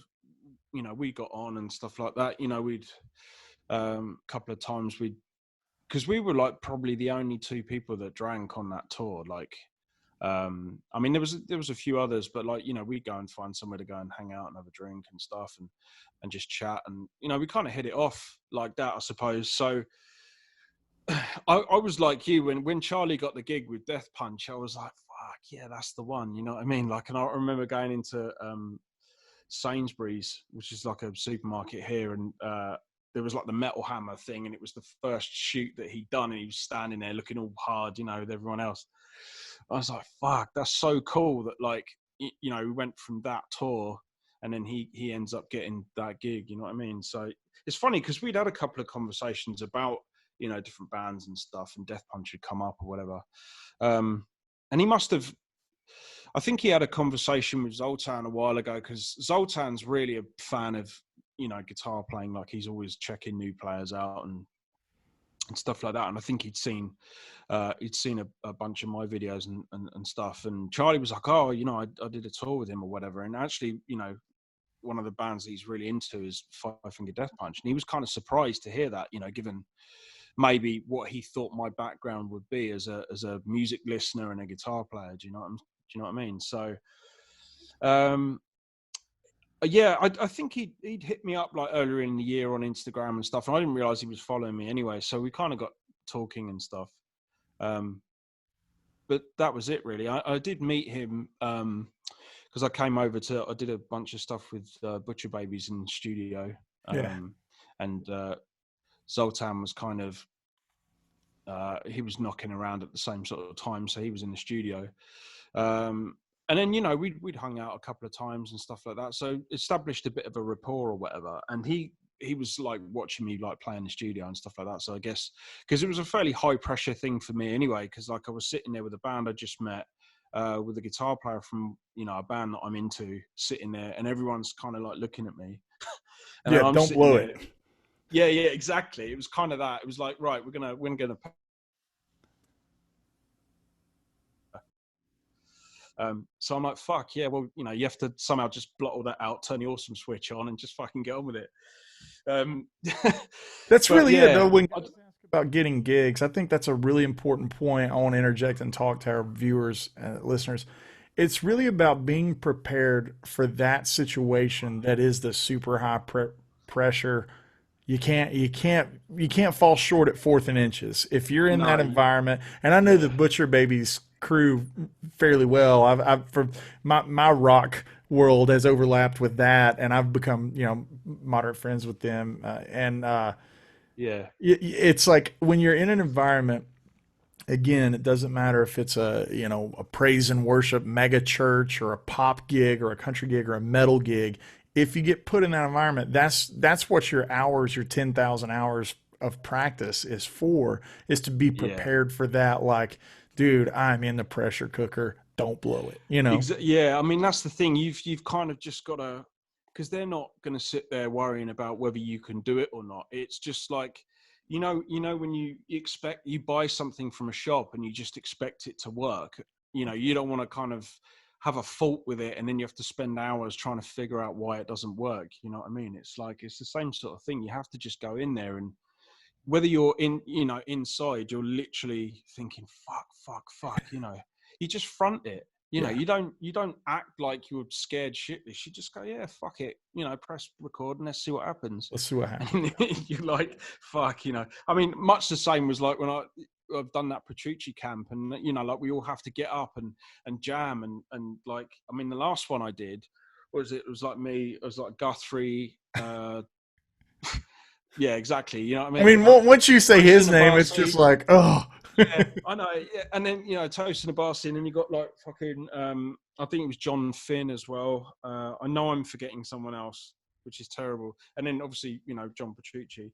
you know, we got on and stuff like that. You know, we'd a couple of times because we were like probably the only two people that drank on that tour. Like, I mean, there was a few others, but like, you know, we'd go and find somewhere to go and hang out and have a drink and stuff and just chat. And, you know, we kind of hit it off like that, I suppose. So I was like you when Charlie got the gig with Death Punch, I was like, fuck yeah, that's the one. You know what I mean? Like, and I remember going into Sainsbury's, which is like a supermarket here, and there was like the Metal Hammer thing, and it was the first shoot that he'd done, and he was standing there looking all hard, you know, with everyone else. I was like, fuck, that's so cool that, like, you know, we went from that tour and then he ends up getting that gig, you know what I mean? So it's funny because we'd had a couple of conversations about, you know, different bands and stuff, and Death Punch had come up or whatever. And he must have, I think he had a conversation with Zoltan a while ago, because Zoltan's really a fan of, you know, guitar playing. Like, he's always checking new players out and stuff like that. And I think he'd seen a bunch of my videos and stuff. And Charlie was like, oh, you know, I did a tour with him or whatever. And actually, you know, one of the bands that he's really into is Five Finger Death Punch. And he was kind of surprised to hear that, you know, given maybe what he thought my background would be as a music listener and a guitar player. Do you know what I mean? So, yeah, I think he'd hit me up like earlier in the year on Instagram and stuff, and I didn't realize he was following me anyway. So we kind of got talking and stuff. But that was it really. I did meet him because I did a bunch of stuff with Butcher Babies in the studio. And Zoltan was kind of, he was knocking around at the same sort of time, so he was in the studio. And then, you know, we'd hung out a couple of times and stuff like that, so established a bit of a rapport or whatever. And he was like watching me like play in the studio and stuff like that. So I guess because it was a fairly high pressure thing for me anyway, because like I was sitting there with a band I just met, with a guitar player from, you know, a band that I'm into, sitting there, and everyone's kind of like looking at me. And yeah, I'm don't blow there. it. Yeah, exactly. It was kind of that. It was like, right, we're gonna. So I'm like, fuck yeah. Well, you know, you have to somehow just blot all that out, turn the awesome switch on, and just fucking get on with it. That's really it, though. When I, about getting gigs, I think that's a really important point. I want to interject and talk to our viewers and listeners. It's really about being prepared for that situation that is the super high pressure. You can't fall short at fourth and inches if you're in that environment. And I know the Butcher Babies crew fairly well. I've for my rock world has overlapped with that, and I've become, you know, moderate friends with them. It's like when you're in an environment. Again, it doesn't matter if it's a praise and worship mega church or a pop gig or a country gig or a metal gig. If you get put in that environment, that's what your hours, your 10,000 hours of practice is for, is to be prepared for that. Like, dude, I'm in the pressure cooker. Don't blow it. You know? Yeah. I mean, that's the thing. You've kind of just got to, because they're not going to sit there worrying about whether you can do it or not. It's just like, you know, when you buy something from a shop and you just expect it to work, you know, you don't want to kind of have a fault with it, and then you have to spend hours trying to figure out why it doesn't work. You know what I mean? It's like, it's the same sort of thing. You have to just go in there, and whether you're in, you know, inside, you're literally thinking, fuck, you know, you just front it. You know, you don't act like you're scared shitless. You just go, yeah, fuck it. You know, press record and let's see what happens. Let's see what happens. And you're like, fuck, you know. I mean, much the same was like when I've done that Petrucci camp, and, you know, like we all have to get up and jam and like, I mean, the last one I did, it was like me, it was like Guthrie, yeah, exactly. You know what I mean? Once you say his name, it's just like, oh. Yeah, I know. Yeah. And then, you know, Toast and the Bass in, and you got like fucking, I think it was John Finn as well. I know I'm forgetting someone else, which is terrible. And then obviously, you know, John Petrucci.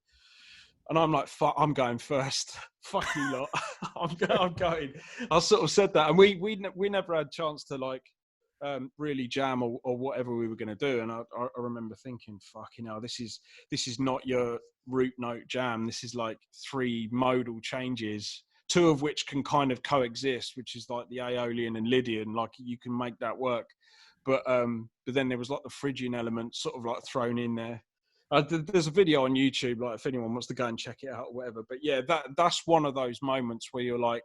And I'm like, fuck, I'm going first. Fuck you lot. I'm going. I sort of said that. And we never had a chance to like, really jam or whatever we were going to do. And I remember thinking, fuck, you know, this is not your root note jam. This is like 3 modal changes, 2 of which can kind of coexist, which is like the Aeolian and Lydian. Like, you can make that work. But then there was like the Phrygian element sort of like thrown in there. There's a video on YouTube, like if anyone wants to go and check it out or whatever. But yeah, that's one of those moments where you're like,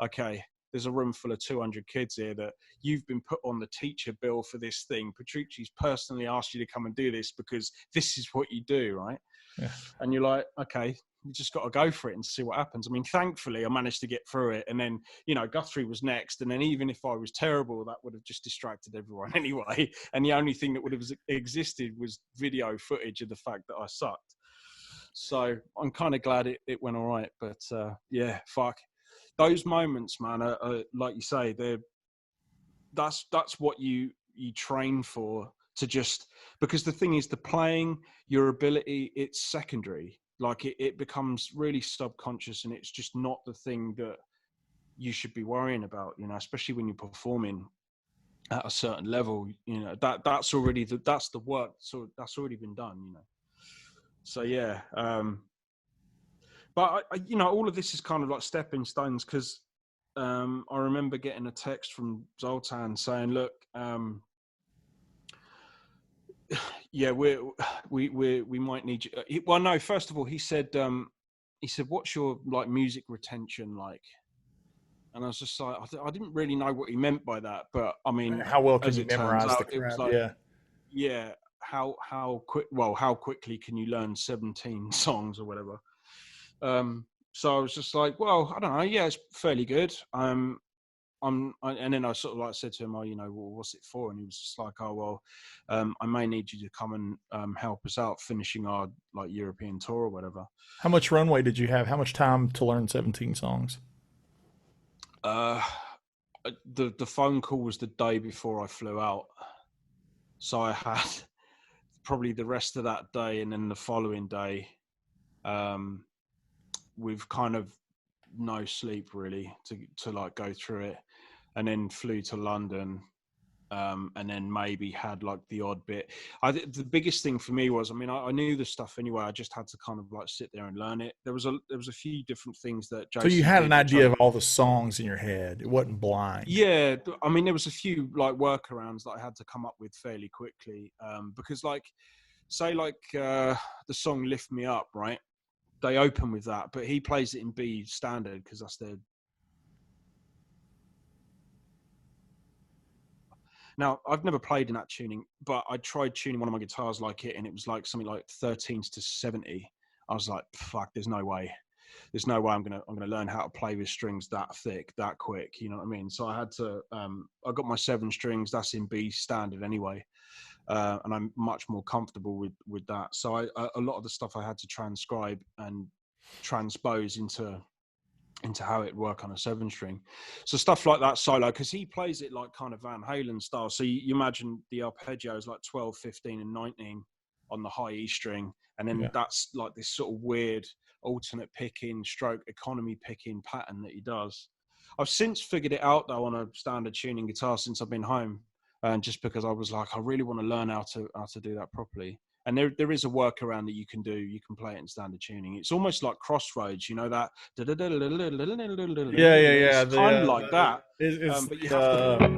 okay, there's a room full of 200 kids here that you've been put on the teacher bill for this thing. Petrucci's personally asked you to come and do this because this is what you do, right? Yeah. And you're like, okay, you just got to go for it and see what happens. I mean, thankfully, I managed to get through it. And then, you know, Guthrie was next. And then even if I was terrible, that would have just distracted everyone anyway. And the only thing that would have existed was video footage of the fact that I sucked. So I'm kind of glad it went all right. But yeah, fuck. Those moments, man, are like you say, that's what you train for, to just, because the thing is, the playing, your ability, it's secondary. Like it becomes really subconscious, and it's just not the thing that you should be worrying about, you know, especially when you're performing. at a certain level, you know, that's already that's the work, so that's already been done, you know. So yeah, but you know, all of this is kind of like stepping stones, because I remember getting a text from Zoltan saying, look, yeah, we might need you. Well, no, first of all, he said, what's your like music retention like? And I was just like, I didn't really know what he meant by that, but I mean, How well can as you it turns memorize the out, it was crap? like, Yeah. yeah, how quickly can you learn 17 songs or whatever? So I was just like, well, I don't know, yeah, it's fairly good. And then I sort of like said to him, oh, you know, well, what's it for? And he was just like, oh, well, I may need you to come and help us out finishing our like European tour or whatever. How much runway did you have? How much time to learn 17 songs? Uh, the phone call was the day before I flew out, so I had probably the rest of that day and then the following day, with kind of no sleep really to like go through it, and then flew to London. And then maybe had like the odd bit. The biggest thing for me was, I mean, I knew the stuff anyway. I just had to kind of like sit there and learn it. There was a few different things that So you Jason had did, an which idea of all the songs in your head. It wasn't blind. yeah, I mean, there was a few like workarounds that I had to come up with fairly quickly, because like, say like the song "Lift Me Up," right? They open with that, but he plays it in B standard because that's their. Now, I've never played in that tuning, but I tried tuning one of my guitars like it, and it was like something like 13s to 70. I was like, fuck, there's no way. There's no way I'm gonna learn how to play with strings that thick, that quick. You know what I mean? So I had to. I got my 7 strings. That's in B standard anyway, and I'm much more comfortable with that. So a lot of the stuff I had to transcribe and transpose into how it work on a 7 string. So stuff like that solo, because he plays it like kind of Van Halen style. So you imagine the arpeggio is like 12, 15 and 19 on the high E string. And then that's like this sort of weird alternate picking stroke economy picking pattern that he does. I've since figured it out though on a standard tuning guitar since I've been home. And just because I was like, I really want to learn how to do that properly. And there is a workaround that you can do. You can play it in standard tuning. It's almost like Crossroads, you know, that. Yeah. It's kind of like that. But you have to.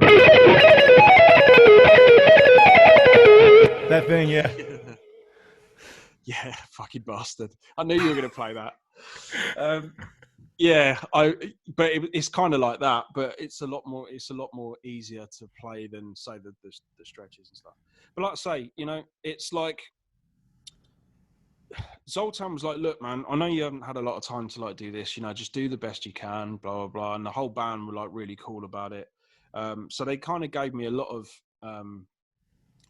That thing, yeah. Yeah, fucking bastard. I knew you were going to play that. Yeah, but it's kind of like that, but it's a lot more easier to play than say the stretches and stuff. But like I say, you know, it's like Zoltan was like, look, man, I know you haven't had a lot of time to like do this, you know, just do the best you can, blah, blah, blah. And the whole band were like really cool about it. So they kind of gave me a lot of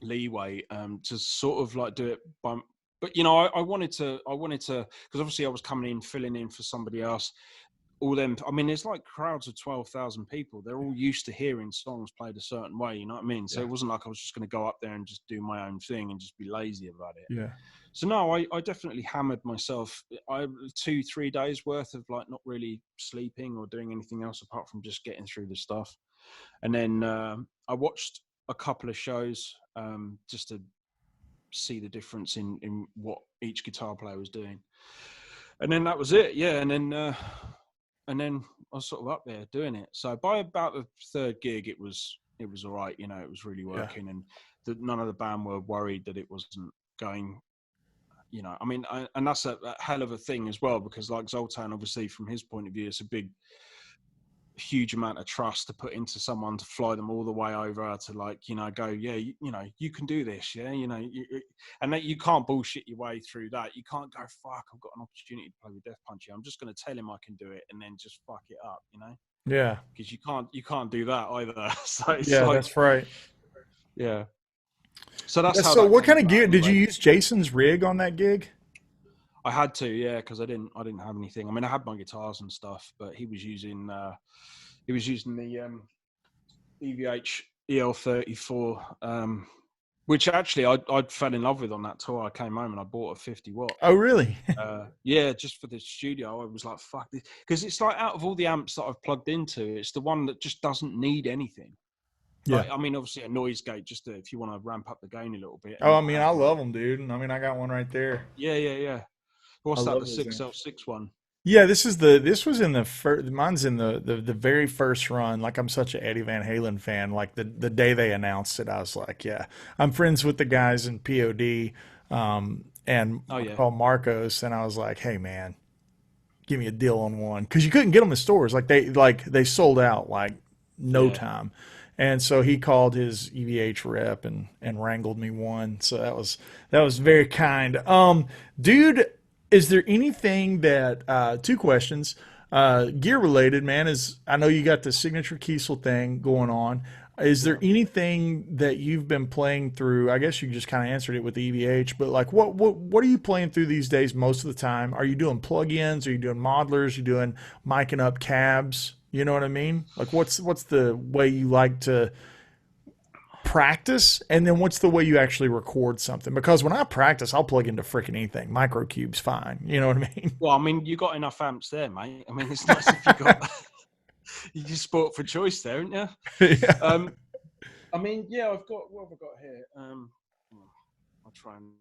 leeway to sort of like do it but you know, I wanted to, because obviously I was coming in, filling in for somebody else. All them, I mean, there's like crowds of 12,000 people. They're all used to hearing songs played a certain way, you know what I mean? So it wasn't like I was just going to go up there and just do my own thing and just be lazy about it. Yeah. So no, I definitely hammered myself. 2-3 days worth of like not really sleeping or doing anything else apart from just getting through the stuff. And then I watched a couple of shows just to see the difference in what each guitar player was doing. And then that was it, yeah. And then I was sort of up there doing it. So by about the 3rd gig, it was all right, you know, it was really working, and none of the band were worried that it wasn't going. You know, I mean, and that's a hell of a thing as well, because like Zoltan, obviously from his point of view, it's a huge amount of trust to put into someone to fly them all the way over to like, you know, go, yeah, you know, you can do this, yeah, you know, and that you can't bullshit your way through that. You can't go, fuck, I've got an opportunity to play with Death Punch here. I'm just going to tell him I can do it and then just fuck it up, you know? Yeah. Because you can't do that either. So it's Yeah, like, that's right. Yeah. So that's how. So that what came kind of about gear did you anyway. use? Jason's rig on that gig? I had to, yeah, because I didn't have anything. I mean, I had my guitars and stuff, but he was using the EVH EL34, which actually I fell in love with on that tour. I came home and I bought a 50 watt. Oh, really? Yeah, just for the studio. I was like, fuck this, because it's like out of all the amps that I've plugged into, it's the one that just doesn't need anything. Yeah. Like, I mean, obviously a noise gate, just to, if you want to ramp up the gain a little bit and Oh, I not mean, have I like, love them, dude. I mean, I got one right there. yeah. I What's that? love The those amps. 6L6 one? Yeah, this was in the first, mine's in the very first run. Like, I'm such an Eddie Van Halen fan. Like, the day they announced it, I was like, yeah, I'm friends with the guys in POD, and Oh I yeah, call Marcos, and I was like, hey man, give me a deal on one, because you couldn't get them in stores. Like they sold out like no yeah. time, and so he called his EVH rep and wrangled me one. So that was very kind. Dude, is there anything that two questions, gear related, man? Is I know you got the signature Kiesel thing going on. Is there Yeah. anything that you've been playing through? I guess you just kind of answered it with the EVH, but like, what are you playing through these days most of the time? Are you doing plugins? Are you doing modelers? Are you doing micing up cabs? You know what I mean? Like, what's the way you like to practice, and then what's the way you actually record something? Because when I practice, I'll plug into freaking anything. Microcube's fine. You know what I mean? Well, I mean, you got enough amps there, mate. I mean, it's nice if you got you just sport for choice there, haven't you? Yeah. I mean, yeah, I've got what have I got here? I'll try and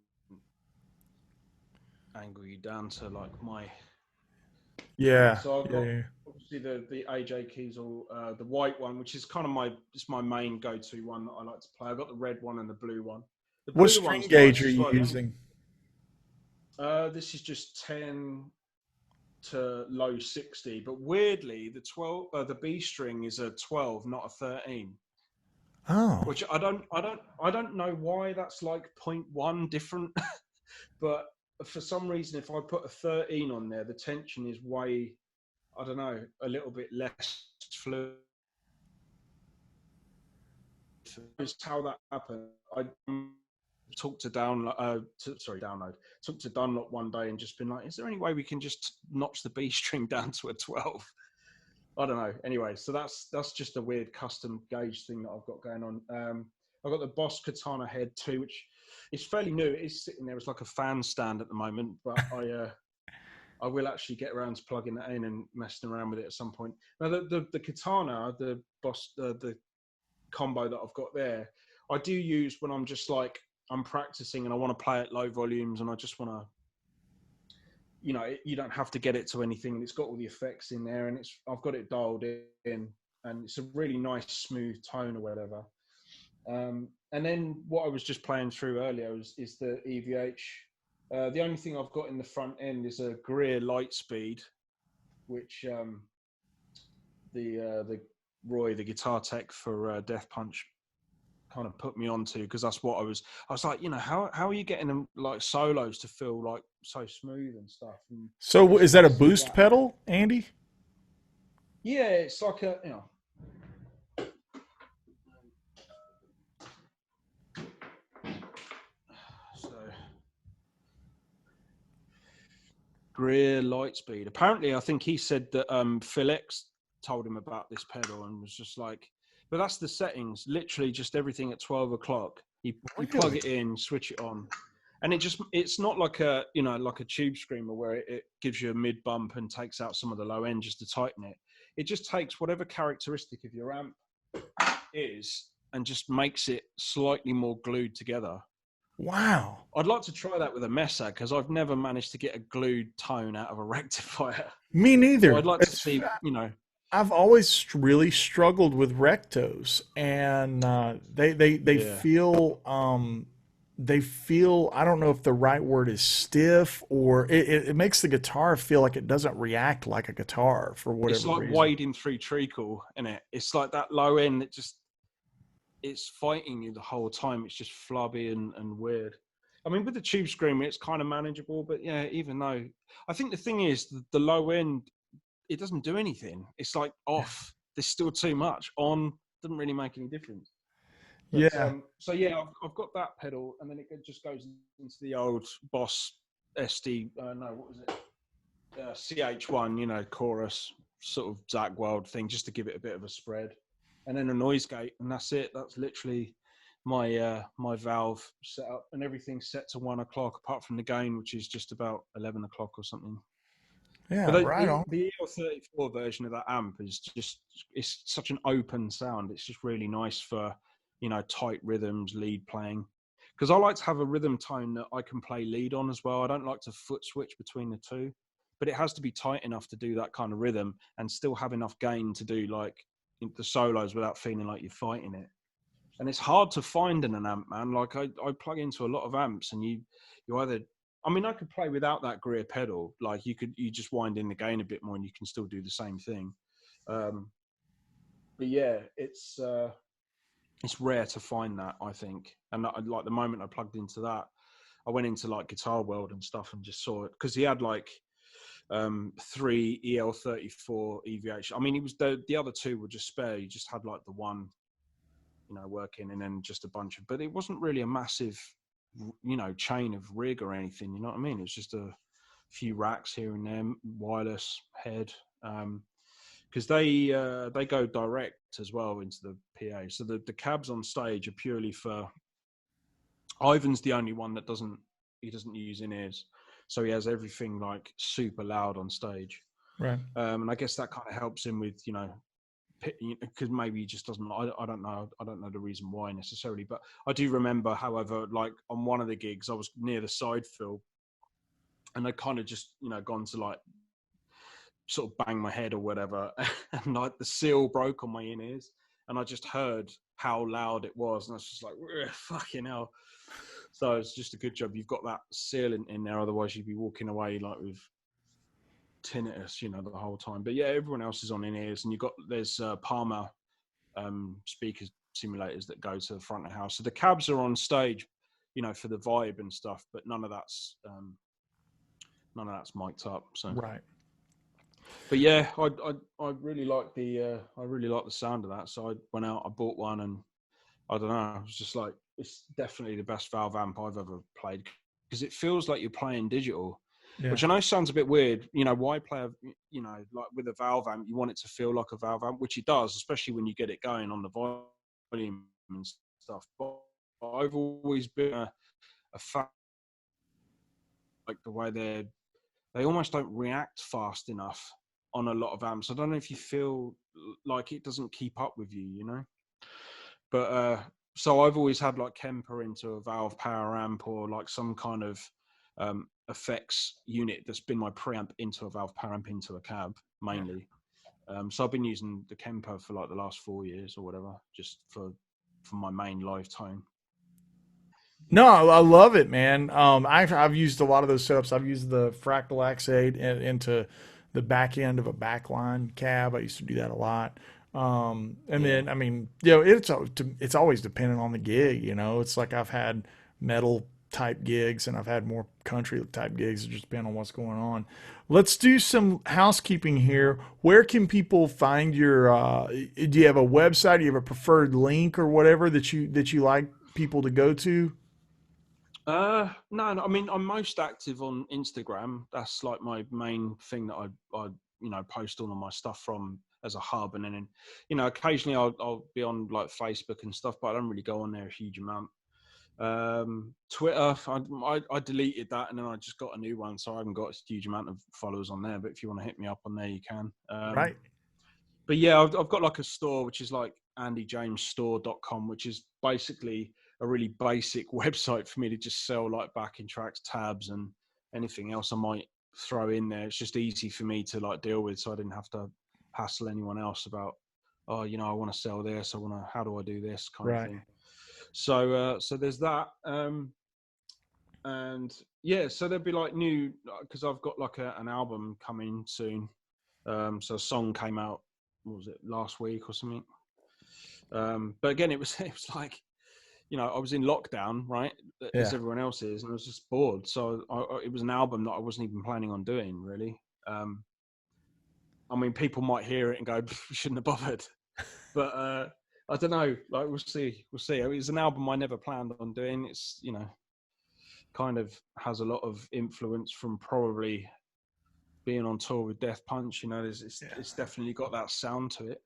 angle you down to like my thing. Yeah. So I've Yeah. got Yeah. obviously the AJ Kiesel, the white one, which is kind of my main go-to one that I like to play. I've got the red one and the blue one. The What blue string one's gauge nice are as you well. using? This is just 10 to low 60, but weirdly, the B string is a 12, not a 13. Oh. Which I don't know why that's like 0.1 different, but for some reason, if I put a 13 on there, the tension is way, I don't know, a little bit less fluid. Just how that happened. I talked to download. Talked to Dunlop one day and just been like, is there any way we can just notch the B string down to a 12? I don't know. Anyway, so that's just a weird custom gauge thing that I've got going on. I've got the Boss Katana Head 2, which is fairly new. It is sitting there. It's like a fan stand at the moment, but I will actually get around to plugging that in and messing around with it at some point. Now, the Katana, the Boss, the combo that I've got there, I do use when I'm just like, I'm practicing and I want to play at low volumes and I just want to, you don't have to get it to anything, and it's got all the effects in there, and I've got it dialed in, and it's a really nice smooth tone or whatever. And then what I was just playing through earlier is the EVH. The only thing I've got in the front end is a Greer Lightspeed, which the Roy, the guitar tech for Death Punch, kind of put me onto, because that's what I was like, how are you getting them like solos to feel like so smooth and stuff? And So it's is that a nice to boost that. pedal, Andy? Yeah, it's like so Greer Lightspeed. Apparently, I think he said that Phil X told him about this pedal and was just like, but that's the settings. Literally, just everything at 12 o'clock. You plug Really? it in, switch it on, and it's not like a tube screamer where it gives you a mid bump and takes out some of the low end just to tighten it. It just takes whatever characteristic of your amp is and just makes it slightly more glued together. Wow. I'd like to try that with a Mesa, because I've never managed to get a glued tone out of a rectifier. Me So neither. I'd like to see, I've always really struggled with rectos, and they yeah. feel they feel, I don't know if the right word is stiff, or it makes the guitar feel like it doesn't react like a guitar for It's whatever like reason. wading through treacle, isn't it? It's like that low end that it's fighting you the whole time. It's just flubby and weird. I mean, with the tube screamer, it's kind of manageable, but yeah, even though I think the thing is the low end, it doesn't do anything. It's like off. There's still too much on. Doesn't really make any difference. But Yeah. so yeah, I've got that pedal, and then it just goes into the old Boss SD. No, what was it? CH1, chorus sort of Zach Wild thing, just to give it a bit of a spread, and then a noise gate, and that's it. That's literally my valve set up, and everything's set to 1 o'clock, apart from the gain, which is just about 11 o'clock or something. Yeah, But right on. the EL34 version of that amp is just, it's such an open sound. It's just really nice for, you know, tight rhythms, lead playing. Because I like to have a rhythm tone that I can play lead on as well. I don't like to foot switch between the two, but it has to be tight enough to do that kind of rhythm and still have enough gain to do like the solos without feeling like you're fighting it. And it's hard to find in an amp, man. Like I plug into a lot of amps, and you either, I mean, I could play without that Greer pedal. Like you just wind in the gain a bit more, and you can still do the same thing. But yeah, it's rare to find that, I think. And like the moment I plugged into that, I went into like Guitar World and stuff and just saw it, because he had like 3 EL34 EVH. I mean, it was the other two were just spare. You just had like the one, you know, working, and then just a bunch of, but it wasn't really a massive, you know, chain of rig or anything, you know what I mean? It was just a few racks here and there, wireless head, because they go direct as well into the PA. So the cabs on stage are purely for, Ivan's the only one that doesn't use in-ears, so he has everything like super loud on stage. Right. And I guess that kind of helps him with, you know, because maybe he just doesn't, I don't know the reason why necessarily, but I do remember, however, like on one of the gigs I was near the side fill, and I kind of just, you know, gone to like sort of bang my head or whatever, and like the seal broke on my in-ears, and I just heard how loud it was, and I was just like, fucking hell. So it's just a good job you've got that seal in there, otherwise you'd be walking away like with tinnitus, you know, the whole time. But yeah, everyone else is on in-ears, and there's Palmer speaker simulators that go to the front of the house. So the cabs are on stage, you know, for the vibe and stuff, but none of that's mic'd up. So Right. but yeah, I really like the sound of that. So I went out, I bought one, and I don't know, I was just like, it's definitely the best valve amp I've ever played, because it feels like you're playing digital. Yeah. Which I know sounds a bit weird. You know, why play you know, like with a valve amp, you want it to feel like a valve amp, which it does, especially when you get it going on the volume and stuff. But I've always been a fan, like the way they almost don't react fast enough on a lot of amps. I don't know if you feel like it doesn't keep up with you, you know? But so I've always had like Kemper into a valve power amp, or like some kind of effects unit that's been my preamp into a valve power amp into a cab mainly. So I've been using the Kemper for like the last 4 years or whatever, just for my main live tone. No, I love it, man. I've used a lot of those setups. I've used the fractal axade into the back end of a backline cab. I used to do that a lot. And Yeah. then, I mean, you know, it's always dependent on the gig. You know, it's like I've had metal type gigs and I've had more country type gigs. It just depends on what's going on. Let's do some housekeeping here. Where can people find your? Do you have a website? Do you have a preferred link or whatever that you like people to go to? No, I mean, I'm most active on Instagram. That's like my main thing that I you know, post all of my stuff from as a hub. And then, you know, occasionally I'll be on like Facebook and stuff, but I don't really go on there a huge amount. Twitter, I deleted that, and then I just got a new one, so I haven't got a huge amount of followers on there. But if you want to hit me up on there, you can. Right. But yeah, I've got like a store, which is like andyjamesstore.com, which is basically a really basic website for me to just sell like backing tracks, tabs, and anything else I might throw in there. It's just easy for me to like deal with, so I didn't have to hassle anyone else about, oh, you know, I want to sell this, how do I do this kind of Right. thing. So so there's that. And yeah, so there'll be like new, because I've got like an album coming soon. So a song came out, what was it, last week or something. But again, it was like, you know, I was in lockdown, right, as Yeah. everyone else is, and I was just bored. So it was an album that I wasn't even planning on doing, really. I mean, people might hear it and go, shouldn't have bothered. But I don't know. Like, we'll see. We'll see. It was an album I never planned on doing. It's, you know, kind of has a lot of influence from probably being on tour with Death Punch. You know, it's definitely got that sound to it.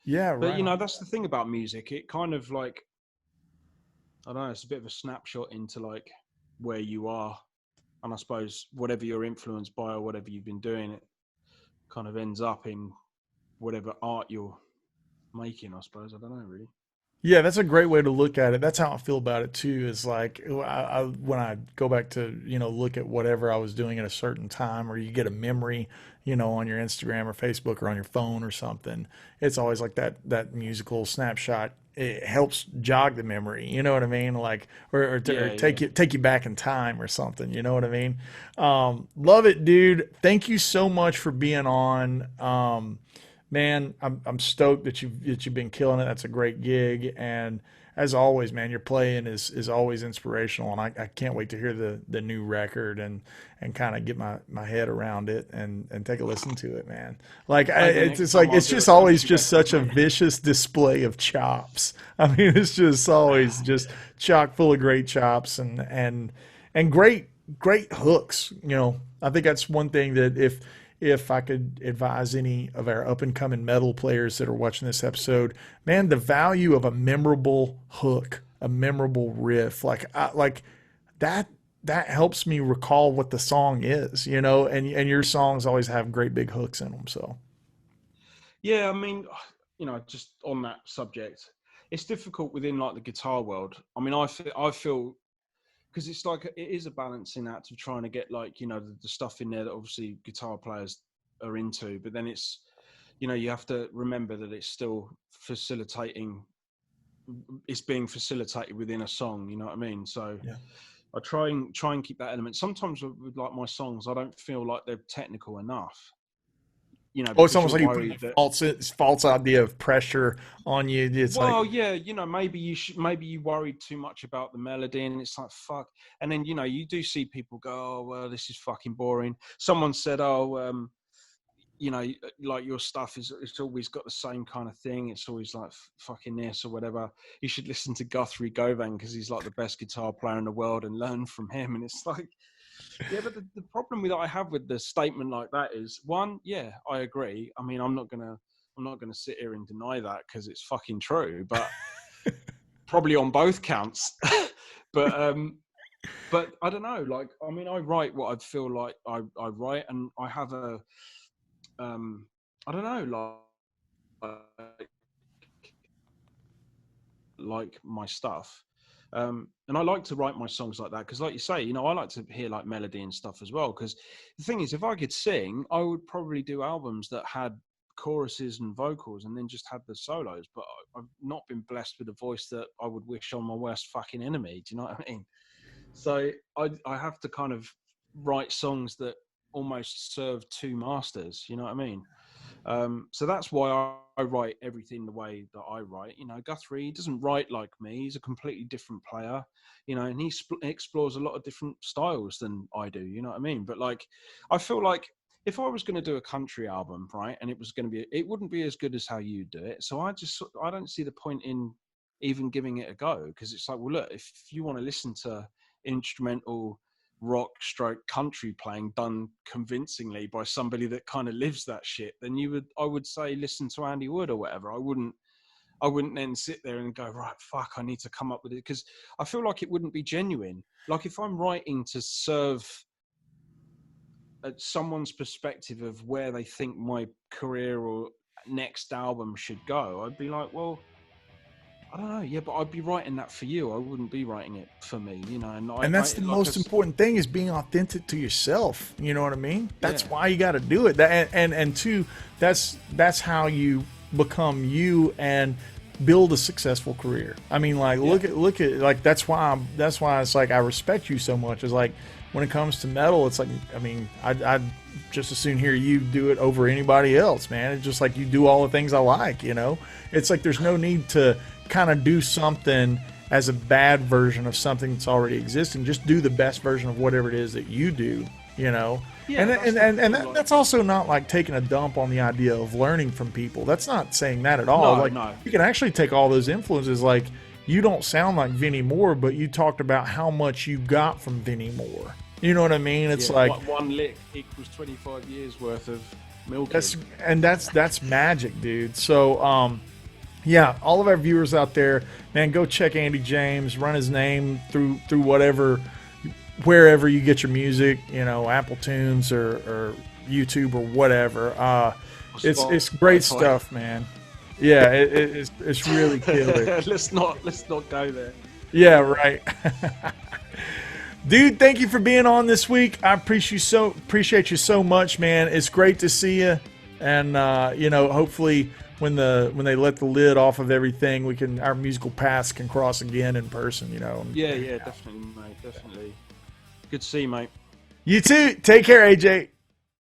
Yeah. But Right you on. know, that's the thing about music. It kind of like, I don't know, it's a bit of a snapshot into like where you are, and I suppose whatever you're influenced by or whatever you've been doing, kind of ends up in whatever art you're making, I suppose. I don't know, really. Yeah, that's a great way to look at it. That's how I feel about it too. Is like when I go back to look at whatever I was doing at a certain time, or you get a memory, on your Instagram or Facebook or on your phone or something. It's always like that musical snapshot. It helps jog the memory. You know what I mean? Like or take you back in time or something. You know what I mean? Love it, dude. Thank you so much for being on. Man, I'm stoked that you've been killing it. That's a great gig, and as always, man, your playing is always inspirational, and I can't wait to hear the new record and kind of get my head around it and take a listen to it, man. Like it's just always just such a vicious display of chops. I mean, it's just always just chock full of great chops and great hooks. I think that's one thing that if I could advise any of our up-and-coming metal players that are watching this episode, man, the value of a memorable hook, a memorable riff, like that helps me recall what the song is, and your songs always have great big hooks in them. So, yeah, I mean, just on that subject, it's difficult within like the guitar world. I mean, I feel because it's like it is a balancing act of trying to get like the stuff in there that obviously guitar players are into, but then it's you have to remember that it's still it's being facilitated within a song. You know what I mean? So yeah. I try and keep that element. Sometimes with like my songs, I don't feel like they're technical enough. It's almost like you put a false idea of pressure on you. It's maybe you worried too much about the melody, and it's like fuck. And then you do see people go, oh well, this is fucking boring. Someone said, oh, like your stuff it's always got the same kind of thing. It's always like fucking this or whatever. You should listen to Guthrie Govan because he's like the best guitar player in the world and learn from him. And it's like. Yeah, but the problem that I have with the statement like that is one, yeah, I agree. I mean, I'm not gonna sit here and deny that because it's fucking true, but probably on both counts. but I don't know. Like, I mean, I write what I feel like I write, and I have a, I don't know, like my stuff. And I like to write my songs like that because, like you say, I like to hear like melody and stuff as well. Because the thing is, if I could sing, I would probably do albums that had choruses and vocals and then just had the solos. But I've not been blessed with a voice that I would wish on my worst fucking enemy. Do you know what I mean? So I have to kind of write songs that almost serve two masters. You know what I mean? So that's why I write everything the way that I write. Guthrie doesn't write like me. He's a completely different player, and he explores a lot of different styles than I do. You know what I mean? But like, I feel like if I was going to do a country album, right, and it wouldn't be as good as how you do it. So I don't see the point in even giving it a go because it's like, well, look, if you want to listen to instrumental rock stroke country playing done convincingly by somebody that kind of lives that shit, then I would say listen to Andy Wood or whatever. I wouldn't then sit there and go, right, fuck, I need to come up with it, because I feel like it wouldn't be genuine. Like if I'm writing to serve someone's perspective of where they think my career or next album should go, I'd be like, well, I don't know, yeah, but I'd be writing that for you. I wouldn't be writing it for me, And that's the most important thing, is being authentic to yourself. You know what I mean? That's why you got to do it. And two, that's how you become you and build a successful career. I mean, like look at like that's why it's like I respect you so much. Is like when it comes to metal, it's like, I mean, I'd just as soon hear you do it over anybody else, man. It's just like you do all the things I like. It's like there's no need to kind of do something as a bad version of something that's already existing. Just do the best version of whatever it is that you do, Yeah, that's also not like taking a dump on the idea of learning from people. That's not saying that at all. No. You can actually take all those influences. Like, you don't sound like Vinnie Moore, but you talked about how much you got from Vinnie Moore. You know what I mean? It's like one lick equals 25 years worth of milk. That's magic, dude. So, yeah, all of our viewers out there, man, go check Andy James, run his name through wherever you get your music, Apple Tunes or YouTube or whatever. It's great Spotify. stuff, man. Yeah, it's really killer. let's not go there. Yeah, right. Dude, thank you for being on this week. I appreciate you so much, man. It's great to see you, and hopefully when they let the lid off of everything, our musical paths can cross again in person. Yeah, definitely, mate. Definitely. Good to see you, mate. You too. Take care, AJ.